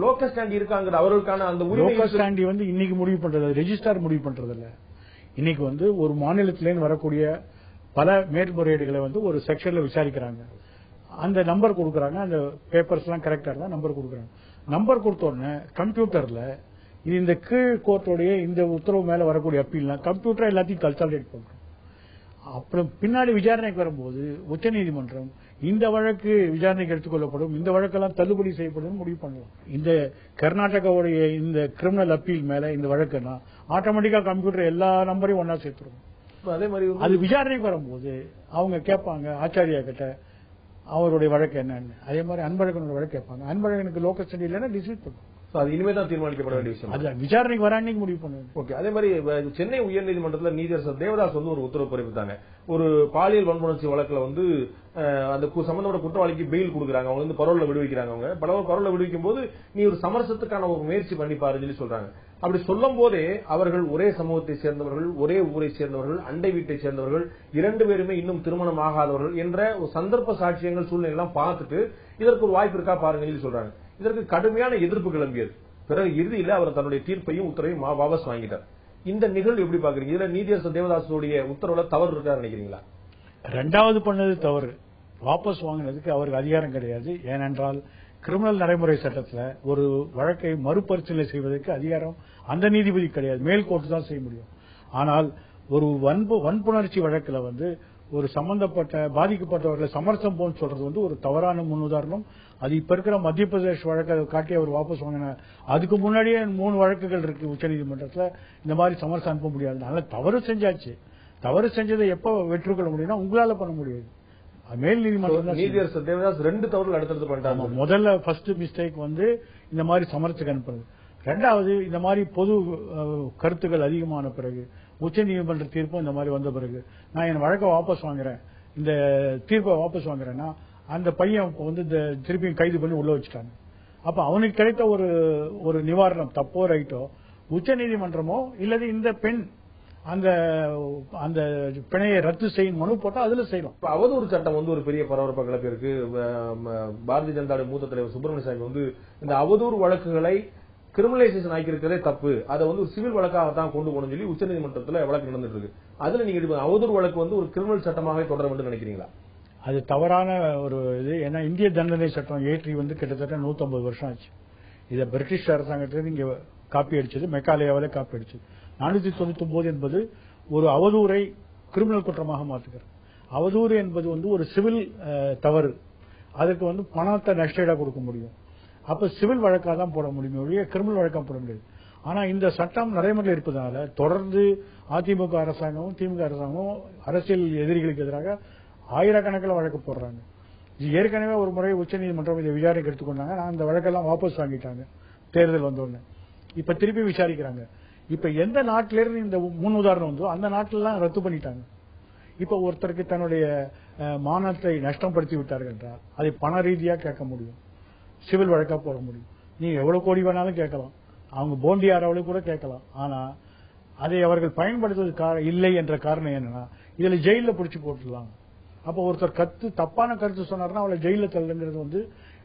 லோக்கல் ஸ்டாண்ட் இருக்காங்க, அவர்களுக்கான அந்த உரிமை ஸ்டாண்டி இன்னைக்கு முடிவு பண்றது, ரெஜிஸ்டார் முடிவு பண்றது இல்ல. இன்னைக்கு ஒரு மாநிலத்திலேருந்து வரக்கூடிய பல மேல்முறையீடுகளை ஒரு செக்ஷன்ல விசாரிக்கிறாங்க, அந்த நம்பர் கொடுக்கறாங்க, அந்த பேப்பர்ஸ் எல்லாம் கரெக்டா இருந்தா நம்பர் கொடுக்கறாங்க. நம்பர் கொடுத்த உடனே கம்ப்யூட்டர்ல இந்த கீழ் கோர்ட்டோடைய இந்த உத்தரவு மேல வரக்கூடிய அப்பீல் கம்ப்யூட்டர் எல்லாத்தையும் கன்சாலிடேட் பண்றோம். அப்புறம் பின்னாடி விசாரணைக்கு வரும்போது உச்சநீதிமன்றம் இந்த வழக்கு விசாரணைக்கு எடுத்துக்கொள்ளப்படும், இந்த வழக்கெல்லாம் தள்ளுபடி செய்யப்படும் முடிவு பண்ணலாம். இந்த கர்நாடகாவுடைய இந்த கிரிமினல் அப்பீல் மேல இந்த வழக்குன்னா ஆட்டோமேட்டிக்கா கம்ப்யூட்டர் எல்லா நம்பரையும் ஒன்னா சேர்த்துருவோம். அதே மாதிரி அது விசாரணைக்கு வரும்போது அவங்க கேட்பாங்க ஆச்சாரியா கிட்ட அவருடைய வழக்கு என்னன்னு, அதே மாதிரி அன்பழகனோட வழக்கு கேட்பாங்க. அன்பழகனுக்கு லோக்கல் ஸ்டடி இல்லைன்னா டிஸ்மிஸ் பண்ணுவோம். அது இனிமேதான் தீர்மானிக்கப்பட வேண்டிய விஷயம், அது விசாரணைக்கு வராண்டிக்கு முடிவு பண்ணுவோம். ஓகே. அதே மாதிரி சென்னை உயர்நீதிமன்றத்தில் நீதியரசர் தேவதாஸ் ஒரு உத்தரவு பிறப்பித்தாங்க. ஒரு பாலியல் வன்புணர்ச்சி வழக்குல அந்த சம்பந்தப்பட்ட குற்றவாளிக்கு பெயில் கொடுக்குறாங்க, அவங்க பரோல்ல விடுவிக்கிறாங்க. அவங்க பரோல்ல விடுவிக்கும் போது நீ ஒரு சமரசத்துக்கான ஒரு முயற்சி பண்ணிப்பாருன்னு சொல்லி சொல்றாங்க. அப்படி சொல்லும் போதே அவர்கள் ஒரே சமூகத்தை சேர்ந்தவர்கள், ஒரே ஊரை சேர்ந்தவர்கள், அண்டை வீட்டை சேர்ந்தவர்கள், 2 பேருமே இன்னும் திருமணம் ஆகாதவர்கள் என்ற ஒரு சந்தர்ப்ப சாட்சியங்கள் சூழ்நிலை எல்லாம் பார்த்துட்டு இதற்கு ஒரு வாய்ப்பு இருக்கா பாருங்க சொல்றாங்க. இதற்கு கடுமையான எதிர்ப்பு கிளம்பியது. பிறகு இறுதியில் அவர் தன்னுடைய தீர்ப்பையும் உத்தரவையும் வாபஸ் வாங்கிட்டார். இந்த நிகழ்வு எப்படி பாக்குறீங்க? இதுல நீதியரசர் தேவதாசுடைய உத்தரவுல தவறு இருக்கா நினைக்கிறீங்களா? ரெண்டாவது பண்ணது தவறு, வாபஸ் வாங்கினதுக்கு அவருக்கு அதிகாரம் கிடையாது. ஏனென்றால் கிரிமினல் நடைமுறை சட்டத்தில் ஒரு வழக்கை மறுபரிசீலனை செய்வதற்கு அதிகாரம் அந்த நீதிபதி கிடையாது, மேல்கோர்ட்டு தான் செய்ய முடியும். ஆனால் ஒரு வன்புணர்ச்சி வழக்கில் ஒரு சம்பந்தப்பட்ட பாதிக்கப்பட்டவர்களை சமரசம் போன்னு சொல்றது ஒரு தவறான முன்னுதாரணம். அது இப்ப இருக்கிற மத்திய பிரதேஷ் வழக்கை காட்டி அவர் வாபஸ் வாங்கின, அதுக்கு முன்னாடியே 3 வழக்குகள் இருக்கு உச்சநீதிமன்றத்தில், இந்த மாதிரி சமரசம் அனுப்ப முடியாது. அதனால தவறு செஞ்சாச்சு, தவறு செஞ்சதை எப்ப வெற்றுக்கொள்ள முடியும்னா உங்களால பண்ண முடியாது. மேல் நீதிமன்றம் நீதியரசர் தேவதாஸ் 2 தவறுகள் அடுத்தடுத்து பண்ணிட்டாங்க. முதல்ல ஃபர்ஸ்ட் மிஸ்டேக் இந்த மாதிரி சமரசத்துக்கு அனுப்புறது. ரெண்டாவது இந்த மாதிரி பொது கருத்துக்கள் அதிகமான பிறகு உச்சநீதிமன்ற தீர்ப்பு இந்த மாதிரி வந்த பிறகு நான் என் வழக்கை வாபஸ் வாங்குறேன், இந்த தீர்ப்பை வாபஸ் வாங்குறேன்னா அந்த பையன் திருப்பியும் கைது பண்ணி உள்ள வச்சுட்டாங்க. அப்ப அவனுக்கு கிடைத்த ஒரு நிவாரணம், தப்போ ரைட்டோ, உச்சநீதிமன்றமோ இல்லது இந்த பெண் அந்த பிணையை ரத்து செய்யும் மனு போட்டா அதுல செய்யலாம். அவதூறு சட்டம் ஒரு பெரிய பரபரப்பா கிளப்பி இருக்கு. பாரதிய ஜனதா மூத்த தலைவர் சுப்பிரமணிய சாமி இந்த அவதூறு வழக்குகளை கிரிமினலைசேஷன் ஆக்கியிருக்கிறதே தப்பு, அதை ஒரு சிவில் வழக்காக தான் கொண்டு போகணும்னு சொல்லி உச்சநீதிமன்றத்தில் வழக்கு நடந்துட்டு இருக்கு. அதுல நீங்க அவதூறு வழக்கு ஒரு கிரிமினல் சட்டமாக தொடர வேண்டும் நினைக்கிறீங்களா? அது தவறான ஒரு இது. ஏன்னா இந்திய தண்டனை சட்டம் ஏற்றி கிட்டத்தட்ட 150 வருஷம் ஆச்சு. இதை பிரிட்டிஷ் அரசாங்கத்திலிருந்து இங்க காப்பி அடிச்சது, மெக்காலேயாவில காப்பி அடிச்சது. 499 என்பது ஒரு அவதூறை கிரிமினல் குற்றமாக மாற்றுகிறது. அவதூறு என்பது ஒரு சிவில் தவறு. அதற்கு பணத்தை நஷ்டஈடா கொடுக்க முடியும். அப்ப சிவில் வழக்கா தான் போட முடியும் ஒழிய கிரிமினல் வழக்கா போட முடியாது. ஆனா இந்த சட்டம் நடைமுறையில் இருப்பதனால தொடர்ந்து அதிமுக அரசாங்கமும் திமுக அரசாங்கமும் அரசியல் எதிரிகளுக்கு எதிராக ஆயிரக்கணக்கில் வழக்கு போடுறாங்க. ஏற்கனவே ஒரு முறை உச்சநீதிமன்றம் இதை விசாரணைக்கு எடுத்துக்கொண்டாங்க. அந்த வழக்கெல்லாம் வாபஸ் வாங்கிட்டாங்க தேர்தல் வந்தோடனே. இப்ப திருப்பி விசாரிக்கிறாங்க. இப்ப எந்த நாட்டிலிருந்து இந்த முன் உதாரணம் வந்தோ அந்த நாட்டிலாம் ரத்து பண்ணிட்டாங்க. இப்ப ஒருத்தருக்கு தன்னுடைய மானத்தை நஷ்டப்படுத்தி விட்டார்கள் என்றால் அதை பண ரீதியா கேட்க முடியும், சிவில் வழக்கா போட முடியும். நீங்க எவ்வளவு கோடி வேணாலும் கேட்கலாம், அவங்க போண்டியாராவில கூட கேட்கலாம். ஆனா அதை அவர்கள் பயன்படுத்துவது இல்லை என்ற காரணம் என்னன்னா இதுல ஜெயில பிடிச்சு போட்டுடலாம். அப்ப ஒருத்தர் தப்பான கருத்து சொன்னார்னா அவளை ஜெயில தள்ளுங்கிறது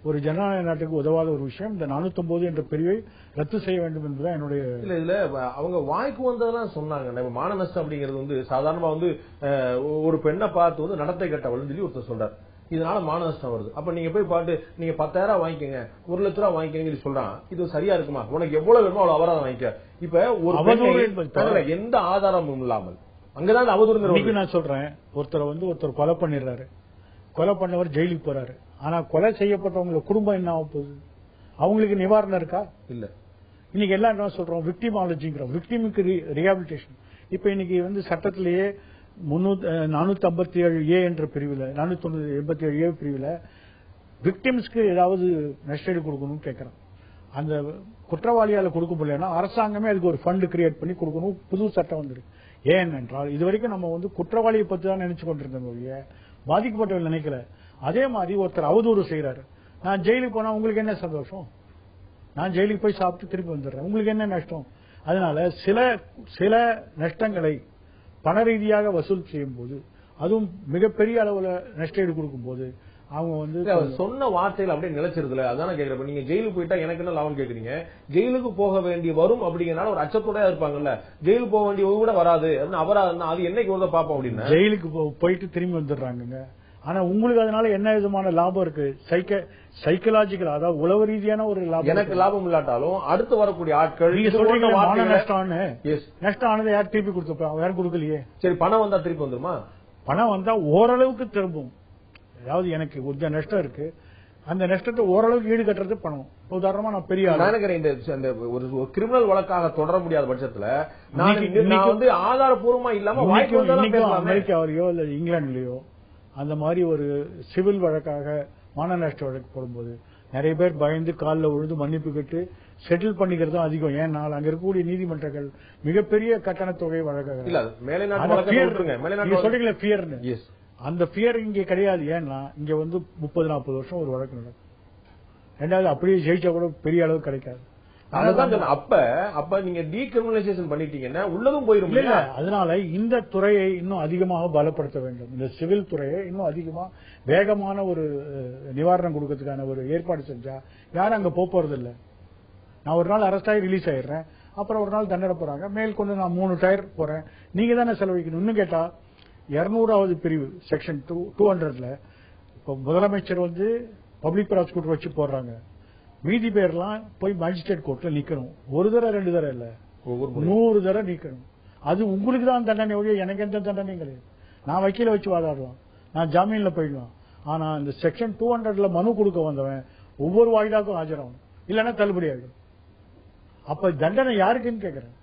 ஒரு ஜனநாயக நாட்டுக்கு உதவாத ஒரு விஷயம். இந்த 409 என்ற பிரிவை ரத்து செய்ய வேண்டும் என்பதுதான் என்னுடைய. இதுல அவங்க வாய்க்கு வந்ததெல்லாம் சொன்னாங்க. மான நஷ்டம் அப்படிங்கிறது சாதாரணமா ஒரு பெண்ணை பார்த்து நடத்தை கட்டவள்னு சொல்லி ஒருத்தர் சொல்றாரு, இதனால மான நஷ்டம் வருது. அப்ப நீங்க போய் பாட்டு நீங்க 10,000 வாங்கிக்கங்க, 1 லட்ச ரூபா வாங்கிக்கங்க சொல்றான். இது சரியா இருக்குமா? உனக்கு எவ்வளவு வேணுமோ அவ்வளவு அபராதம் வாங்கிக்க. இப்ப ஒரு எந்த ஆதாரமும் இல்லாமல் அங்கதான் அவதூறு. நான் சொல்றேன், ஒருத்தர் கொலை பண்ணிடுறாரு, கொலை பண்ணவர் ஜெயிலுக்கு போறாரு. ஆனா கொலை செய்யப்பட்டவங்க குடும்பம் என்ன ஆக போகுது? அவங்களுக்கு நிவாரணம் இருக்கா? இல்ல. இன்னைக்கு எல்லாம் என்ன சொல்றோம், விக்டிமாலஜிங்கிறோம், விக்டிமுக்கு ரிஹாபிலிட்டேஷன். இப்ப இன்னைக்கு சட்டத்திலேயே 457A என்ற பிரிவில் 487A பிரிவில் விக்டிம்ஸ்க்கு ஏதாவது நஷ்டஈடு கொடுக்கணும்னு கேட்கிறோம். அந்த குற்றவாளியால கொடுக்க முடியலன்னா அரசாங்கமே அதுக்கு ஒரு ஃபண்ட் கிரியேட் பண்ணி கொடுக்கணும். புது சட்டம் வந்துருக்கு. ஏனென்றால் இதுவரைக்கும் நம்ம குற்றவாளியை பத்தி தான் நினைச்சு கொண்டிருந்தோம் ஒழிய பாதிக்கப்பட்டவர்கள் நினைக்கல. அதே மாதிரி ஒருத்தர் அவதூறு செய்யறாரு, நான் ஜெயிலுக்கு போனா உங்களுக்கு என்ன சந்தோஷம்? நான் ஜெயிலுக்கு போய் சாப்பிட்டு திருப்பி வந்துடுறேன், உங்களுக்கு என்ன நஷ்டம்? அதனால சில நஷ்டங்களை பண ரீதியாக வசூல் செய்யும் போது, அதுவும் மிகப்பெரிய அளவுல நஷ்டஈடு கொடுக்கும் போது அவங்க சொன்ன வார்த்தைகள் அப்படியே நிலைச்சிருதுல. அதான் கேக்குறேன், நீங்க ஜெயிலுக்கு போயிட்டா எனக்கு என்ன லாபம் கேக்குறீங்க? ஜெயிலுக்கு போக வேண்டி வரும் அப்படிங்கறனால ஒரு அச்சத்தோட இருப்பாங்கல்ல, ஜெயிலுக்கு போக வேண்டிய கூட வராது அபராதம், அது என்னைக்கு வந்து பாப்போம் அப்படின்னு ஜெயிலுக்கு போயிட்டு திரும்பி வந்துடுறாங்க. ஆனா உங்களுக்கு அதனால என்ன விதமான லாபம் இருக்கு? சைக்கலாஜிக்கல், அதாவது உளவு ரீதியான ஒரு லாபம். எனக்கு லாபம் இல்லாட்டாலும் அடுத்து வரக்கூடிய ஆட்கள் நஷ்டம் ஆனது யார் திருப்பி கொடுத்த? யாரும் கொடுக்கலையே. சரி, பணம் வந்தா திருப்பி வந்துருமா? பணம் வந்தா ஓரளவுக்கு திரும்பும். அதாவது எனக்கு கொஞ்சம் நஷ்டம் இருக்கு, அந்த நஷ்டத்தை ஓரளவுக்கு ஈடு கட்டுறது பணம். உதாரணமா நான் பெரிய ஒரு கிரிமினல் வழக்காக தொடர முடியாத பட்சத்துல நான் ஆதாரபூர்வமா இல்லாம அமெரிக்காவிலயோ இல்ல இங்கிலாந்துலயோ அந்த மாதிரி ஒரு சிவில் வழக்காக மான நஷ்ட வழக்கு போடும்போது நிறைய பேர் பயந்து காலில் விழுந்து மன்னிப்பு கேட்டு செட்டில் பண்ணிக்கிறது அதிகம். ஏன்னா அங்க இருக்கக்கூடிய நீதிமன்றங்கள் மிகப்பெரிய கட்டண தொகை வழக்காக சொல்றீங்களா ஃபியர்னு, அந்த ஃபியர் இங்க கிடையாது. ஏன்னா இங்க 30-40 வருஷம் ஒரு வழக்கு நடக்கும். ரெண்டாவது அப்படியே ஜெயிச்சா கூட பெரிய அளவு கிடைக்காது. அப்ப நீங்க டீகிரிமினலைசேஷன் பண்ணிட்டீங்கன்னா உள்ளதும் போயிரும். அதனால இந்த துறையை இன்னும் அதிகமாக பலப்படுத்த வேண்டும். இந்த சிவில் துறையை இன்னும் அதிகமா வேகமான ஒரு நிவாரணம் கொடுக்கறதுக்கான ஒரு ஏற்பாடு செஞ்சா யாரும் அங்க போறது இல்ல. நான் ஒரு நாள் அரெஸ்ட் ஆகி ரிலீஸ் ஆயிடுறேன், அப்புறம் ஒரு நாள் தண்டனை போறாங்க, மேல் கொண்டு நான் 3 டயர் போறேன், நீங்க தானே செலவழிக்கணும். இன்னும் கேட்டா 200வது பிரிவு செக்ஷன் 200ல இப்ப முதலமைச்சர் பப்ளிக் ப்ராசிக்யூட்டர் வச்சு போடுறாங்க. மீதி பேர்லாம் போய் மேஜிஸ்ட்ரேட் கோர்ட்ல நிக்கணும். ஒரு தடவை 2 தடவை இல்ல, 100 தடவை நிக்கணும். அது உங்களுக்கு தான் தண்டனை ஒழிய எனக்கு எந்த தண்டனையும் கிடையாது. நான் வக்கீல வச்சு வாதாடுவேன், நான் ஜாமீன்ல போயிடுவேன். ஆனா இந்த செக்ஷன் 200ல மனு கொடுக்க வந்தவன் ஒவ்வொரு வாய்தாக்கும் ஆஜராகும், இல்லன்னா தள்ளுபடி ஆகும். அப்ப தண்டனை யாருக்குன்னு கேக்குறேன்.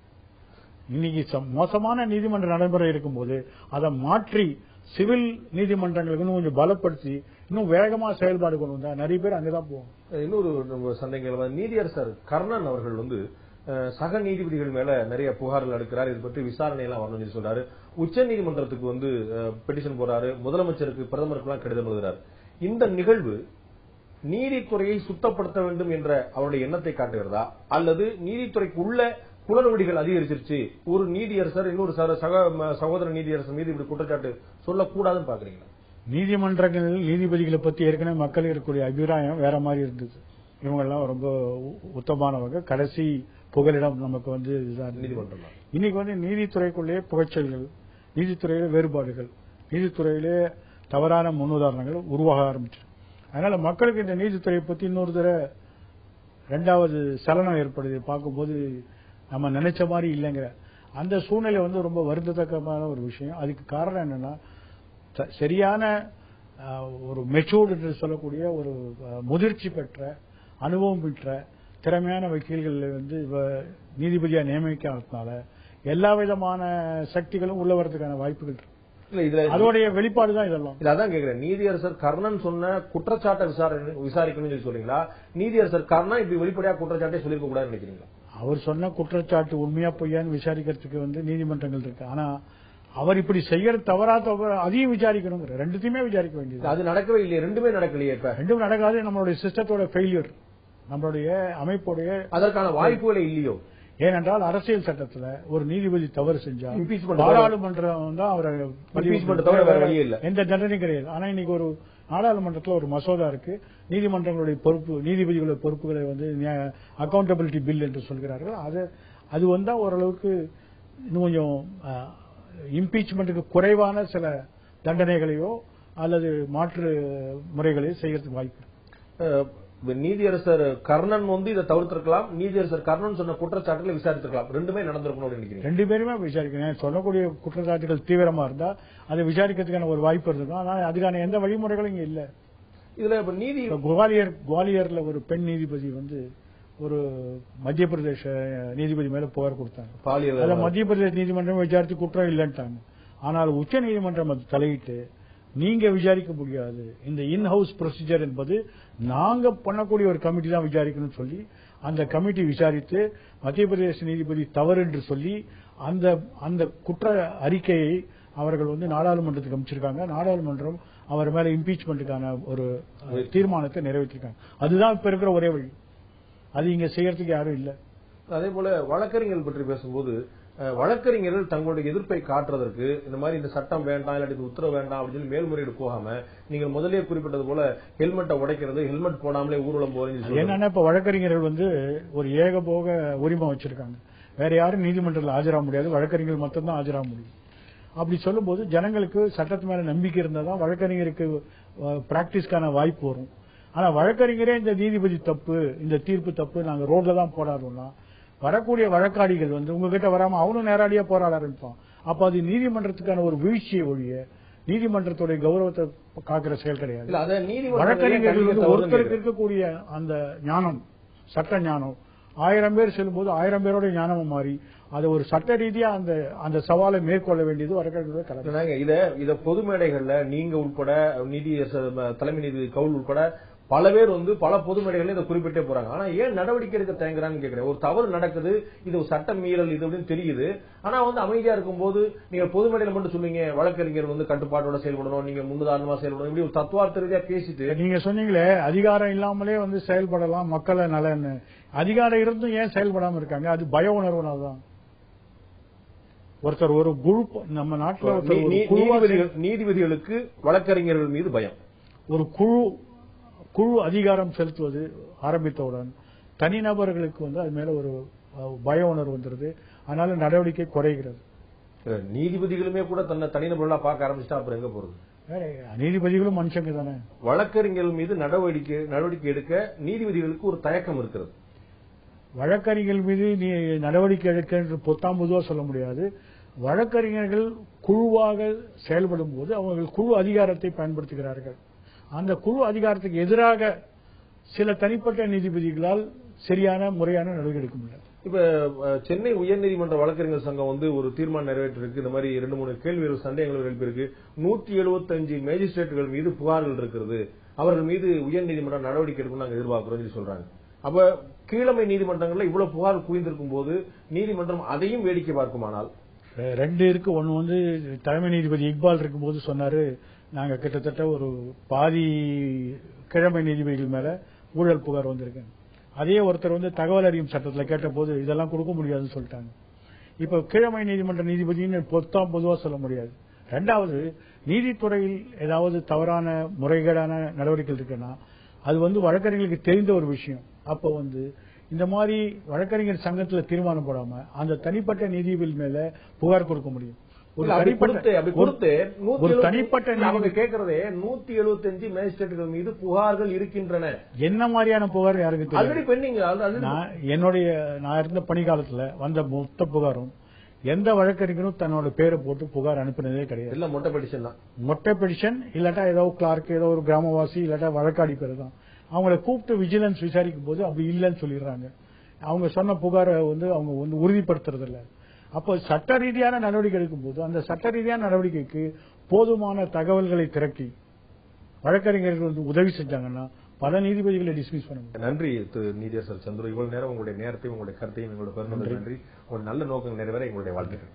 இன்னைக்கு மோசமான நீதிமன்ற நடைமுறை இருக்கும்போது அதை மாற்றி சிவில் நீதிமன்றங்களுக்கு இன்னும் கொஞ்சம் பலப்படுத்தி இன்னும் வேகமா செயல்பாடு கொண்டு வந்தா நிறைய பேர் அங்கதான் போவோம். இன்னொரு சந்தேகம், நீதியரசர் கர்ணன் அவர்கள் சக நீதிபதிகள் மேல நிறைய புகார்கள் எடுக்கிறார். இது பற்றி விசாரணை எல்லாம் வரணும்னு சொல்றாரு. உச்ச நீதிமன்றத்துக்கு பெட்டிஷன் போறாரு, முதலமைச்சருக்கு பிரதமருக்கு எல்லாம் கடிதம் எழுதுறாரு. இந்த நிகழ்வு நீதித்துறையை சுத்தப்படுத்த வேண்டும் என்ற அவருடைய எண்ணத்தை காட்டுகிறதா, அல்லது நீதித்துறைக்கு உள்ள குளறுபடிகள் அதிகரிச்சிருச்சு, ஒரு நீதியரசர் இன்னொரு சகோதர நீதியரசர் மீது இப்படி குற்றச்சாட்டு சொல்லக்கூடாதுன்னு பாக்குறீங்களா? நீதிமன்றங்கள் நீதிபதிகளை பத்தி ஏற்கனவே மக்கள் இருக்கக்கூடிய அபிப்பிராயம் வேற மாதிரி இருந்தது. இவங்க எல்லாம் ரொம்ப உத்தமானவங்க, கடைசி புகலிடம் நமக்கு நீதிமன்றம். இன்னைக்கு நீதித்துறைக்குள்ளேயே புகைச்சல்கள், நீதித்துறையில வேறுபாடுகள், நீதித்துறையிலே தவறான முன்னுதாரணங்கள் உருவாக ஆரம்பிச்சு. அதனால மக்களுக்கு இந்த நீதித்துறையை பத்தி இன்னொரு தடவை ரெண்டாவது சலனம் ஏற்படுது. பார்க்கும்போது நம்ம நினைச்ச மாதிரி இல்லைங்கிற அந்த சூழ்நிலை வந்து ரொம்ப வருத்தத்தக்கமான ஒரு விஷயம். அதுக்கு காரணம் என்னன்னா, சரியான ஒரு மெச்சூர்டு என்று சொல்லக்கூடிய ஒரு முதிர்ச்சி பெற்ற அனுபவம் பெற்ற திறமையான வக்கீல்கள் வந்து நீதிபதியா நியமிக்காததுனால எல்லா விதமான சக்திகளும் உள்ள வரதுக்கான வாய்ப்புகள் இருக்கு. அதோடைய வெளிப்பாடு தான் இதெல்லாம். அதான் கேக்குறேன், நீதியரசர் கர்ணன் சொன்ன குற்றச்சாட்டை விசாரிக்கணும்னு சொல்றீங்களா? நீதியரசர் கர்ணன் இப்படி வெளிப்படையா குற்றச்சாட்டை சொல்லிருக்க கூடாதுன்னு நினைக்கிறீங்களா? அவர் சொன்ன குற்றச்சாட்டு உண்மையா பொய்யான்னு விசாரிக்கிறதுக்கு வந்து நீதிமன்றங்கள் இருக்கு. ஆனா அவர் இப்படி செய்யறது தவறா அதையும் விசாரிக்கணும். ரெண்டுத்தையுமே விசாரிக்க வேண்டியது. அது நடக்கவே இல்லையே, ரெண்டுமே நடக்கலையே. இப்ப ரெண்டும் நடக்காது. நம்மளுடைய சிஸ்டத்தோட ஃபெயிலியர், நம்மளுடைய அமைப்புடைய அதற்கான வாய்ப்புகளே இல்லையோ. ஏனென்றால் அரசியல் சட்டத்தில் ஒரு நீதிபதி தவறு செஞ்சா பாராளுமன்றம் தான் அவரை எந்த தண்டனையும் கிடையாது. ஆனா இன்னைக்கு ஒரு நாடாளுமன்றத்தில் ஒரு மசோதா இருக்கு, நீதிமன்றங்களுடைய பொறுப்பு, நீதிபதிகளுடைய பொறுப்புகளை வந்து அக்கௌண்டபிலிட்டி பில் என்று சொல்கிறார்கள். அது வந்தா ஓரளவுக்கு இன்னும் கொஞ்சம் இம்பீச்மெண்ட்டுக்கு குறைவான சில தண்டனைகளையோ அல்லது மாற்று முறைகளையோ செய்யறதுக்கு வாய்ப்பு. நீதியரசர் கர்ணன் வந்து இதை தவிர்த்திருக்கலாம், நீதியரசர் கர்ணன் சொன்ன குற்றச்சாட்டுகளை விசாரித்திருக்கலாம். ரெண்டுமே நடந்திருக்கணும் நினைக்கிறேன். ரெண்டு பேருமே விசாரிக்கணும். சொல்லக்கூடிய குற்றச்சாட்டுகள் தீவிரமா இருந்தா அதை விசாரிக்கிறதுக்கான ஒரு வாய்ப்பு இருக்கும். ஆனா அதுக்கான எந்த வழிமுறைகளும் இங்க இல்ல. இதுல இப்ப நீதி குவாலியர்ல ஒரு பெண் நீதிபதி வந்து ஒரு மத்திய பிரதேச நீதிபதி மேல புகார் கொடுத்தாங்க. மத்திய பிரதேச நீதிமன்றம் விசாரித்து குற்றம் இல்லைன்ட்டாங்க. ஆனால் உச்ச நீதிமன்றம் அது தலையிட்டு நீங்க விசாரிக்க முடியாது, இந்த இன்ஹவுஸ் ப்ரொசீஜர் என்பது நாங்க பண்ணக்கூடிய ஒரு கமிட்டி தான் விசாரிக்கணும்னு சொல்லி அந்த கமிட்டி விசாரித்து மத்திய பிரதேச நீதிபதி தவறு என்று சொல்லி அந்த குற்ற அறிக்கையை அவர்கள் வந்து நாடாளுமன்றத்துக்கு அமைச்சிருக்காங்க. நாடாளுமன்றம் அவர் மேல இம்பீச்மெண்ட்டுக்கான ஒரு தீர்மானத்தை நிறைவேற்றிருக்காங்க. அதுதான் இப்ப இருக்கிற ஒரே வழி. அது இங்க செய்யறதுக்கு யாரும் இல்ல. அதே போல வழக்கறிஞர்கள் பற்றி பேசும்போது வழக்கறிஞர்கள் தங்களுடைய எதிர்ப்பை காட்டுறதற்கு இந்த மாதிரி இந்த சட்டம் வேண்டாம், இல்லாட்டி உத்தரவு வேண்டாம் அப்படின்னு சொல்லி மேல்முறையீடு போகாம நீங்கள் முதலே குறிப்பிட்டது போல ஹெல்மெட்டை உடைக்கிறது, ஹெல்மெட் போடாமலே ஊர்வலம் போறீங்க. என்னன்னா இப்ப வழக்கறிஞர்கள் வந்து ஒரு ஏகபோக உரிமை வச்சிருக்காங்க. வேற யாரும் நீதிமன்றத்தில் ஆஜராக முடியாது, வழக்கறிஞர்கள் மட்டும்தான் ஆஜராக முடியும். அப்படி சொல்லும் போது ஜனங்களுக்கு சட்டத்து மேல நம்பிக்கை இருந்தா தான் வழக்கறிஞருக்கு பிராக்டிஸ்க்கான வாய்ப்பு வரும். ஆனா வழக்கறிஞரே இந்த நீதிபதி தப்பு, இந்த தீர்ப்பு தப்பு, நாங்க ரோட்ல தான் போராடுறோம்னா வரக்கூடிய வழக்காடிகள் வந்து உங்ககிட்ட வராம அவனும் நேரடியா போராட ஆரம்பிப்பான். அப்ப அது நீதிமன்றத்துக்கான ஒரு வீழ்ச்சியை ஒழிய நீதிமன்றத்துடைய கௌரவத்தை காக்கிற செயல் கிடையாது. வழக்கறிஞர்கள் ஒருத்தருக்கு இருக்கக்கூடிய அந்த ஞானம், சட்ட ஞானம் 1000 பேர் செல்லும் போது 1000 பேரோட ஞானமும் மாறி அதை ஒரு சட்ட ரீதியா அந்த சவாலை மேற்கொள்ள வேண்டியது வழக்கறிஞர்களோட கடமை. இத பொது மேடைகள்ல நீங்க உட்பட தலைமை நீதிபதி கவுல் உட்பட பல பேர் வந்து பல பொது மேடைகள் இதை குறிப்பிட்டே போறாங்க. ஆனா ஏன் நடவடிக்கை எடுக்க தயங்குறான்னு கேட்கிறேன். ஒரு தவறு நடக்குது, இது ஒரு சட்ட மீறல் இது அப்படின்னு தெரியுது. ஆனா வந்து அமைதியா இருக்கும்போது நீங்க பொது மேடையில மட்டும் சொல்லுங்க வழக்கறிஞர் வந்து கட்டுப்பாட்டோட செயல்படணும், நீங்க முன்னுதாரணமா செயல்படணும், இப்படி ஒரு தத்துவார்த்த ரீதியா பேசிட்டு நீங்க சொன்னீங்களே அதிகாரம் இல்லாமலே வந்து செயல்படலாம் மக்களை நலன்னு. அதிகாரம் இருந்தும் ஏன் செயல்படாம இருக்காங்க? அது பய உணர்வுனால்தான். ஒருத்தர் ஒரு குழு நம்ம நாட்டில் நீதிபதிகளுக்கு வழக்கறிஞர்கள் மீது பயம், ஒரு குழு அதிகாரம் செலுத்துவது ஆரம்பித்தவுடன் தனிநபர்களுக்கு வந்து அது மேல ஒரு பய உணர்வு வந்துருது. அதனால நடவடிக்கை குறைகிறது. நீதிபதிகளுமே கூட தன்னை தனிநபர்களா பார்க்க ஆரம்பிச்சா அப்புறம் எங்க போறது? நீதிபதிகளும் மனுஷங்க தானே. வழக்கறிஞர்கள் மீது நடவடிக்கை எடுக்க நீதிபதிகளுக்கு ஒரு தயக்கம் இருக்கிறது. வழக்கறிஞர்கள் மீது நடவடிக்கை எடுக்க என்று பொத்தாம்பதுவா சொல்ல முடியாது. வழக்கறிஞர்கள் குழுவாக செயல்படும் போது அவர்கள் குழு அதிகாரத்தை பயன்படுத்துகிறார்கள். அந்த குழு அதிகாரத்துக்கு எதிராக சில தனிப்பட்ட நீதிபதிகளால் சரியான முறையான நடவடிக்கை எடுக்க முடியாது. இப்ப சென்னை உயர்நீதிமன்ற வழக்கறிஞர் சங்கம் வந்து ஒரு தீர்மானம் நிறைவேற்றிருக்கு. இந்த மாதிரி 2-3 கேள்விகள் சந்தேகங்கள் எழுப்பியிருக்கு. 175 மேஜிஸ்ட்ரேட்டுகள் மீது புகார்கள் இருக்கிறது, அவர்கள் மீது உயர்நீதிமன்றம் நடவடிக்கை எடுக்கும் நாங்க எதிர்பார்க்கிறோம் சொல்றாங்க. அப்ப கீழமை நீதிமன்றங்கள்ல இவ்வளவு புகார் குவிந்திருக்கும் போது நீதிமன்றம் அதையும் வேடிக்கை பார்க்குமானால்? 2 இருக்கு. ஒன்னு வந்து தலைமை நீதிபதி இக்பால் இருக்கும்போது சொன்னாரு, நாங்க கிட்டத்தட்ட ஒரு பாதி கிழமை நீதிபதிகள் மேல ஊழல் புகார் வந்திருக்கு. அதே ஒருத்தர் வந்து தகவல் அறியும் சட்டத்தில் கேட்ட போது இதெல்லாம் கொடுக்க முடியாதுன்னு சொல்லிட்டாங்க. இப்ப கீழமை நீதிமன்ற நீதிபதினு பொதுவா சொல்ல முடியாது. 2வது, நீதித்துறையில் ஏதாவது தவறான முறைகேடான நடவடிக்கைகள் இருக்குன்னா அது வந்து வழக்கறிஞர்களுக்கு தெரிந்த ஒரு விஷயம். அப்ப வந்து இந்த மாதிரி வழக்கறிஞர் சங்கத்தில் தீர்மானம் போடாம அந்த தனிப்பட்ட நீதிபதி மேல புகார் கொடுக்க முடியும். தனிப்பட்ட அவங்க கேட்கறதே 175 மேஜிஸ்ட்ரேட்டுகள் மீது புகார்கள் இருக்கின்றன. என்ன மாதிரியான புகார் யாருக்கு தெரியும்? நான் இருந்த பணிக்காலத்துல வந்த மொத்த புகாரும் எந்த வழக்கறிஞரும் தன்னோட பேரை போட்டு புகார் அனுப்பினதே கிடையாது. இல்ல மொட்டை பெடிஷன் தான். மொட்டை பெடிஷன் இல்லாட்டா ஏதோ கிளார்க், ஏதோ ஒரு கிராமவாசி, இல்லாட்டா வழக்காடி பேர் தான். அவங்களை கூப்பிட்டு விஜிலன்ஸ் விசாரிக்கும் போது அப்படி இல்லைன்னு சொல்லிடுறாங்க. அவங்க சொன்ன புகாரை அவங்க உறுதிப்படுத்துறது இல்ல. அப்போ சட்ட ரீதியான நடவடிக்கை எடுக்கும் போது அந்த சட்ட ரீதியான நடவடிக்கைக்கு போதுமான தகவல்களை திரட்டி வழக்கறிஞர்கள் உதவி செஞ்சாங்கன்னா பல நீதிபதிகளை டிஸ்மிஸ் பண்ண முடியும். நன்றி நீதியரசர் சந்துரு, இவ்வளவு நேரம் உங்களுடைய நேரத்தையும் உங்களுடைய கருத்தையும் எங்களோட பெருமை நன்றி. ஒரு நல்ல நோக்கம் நிறைவேற எங்களுடைய வாழ்த்துக்கள்.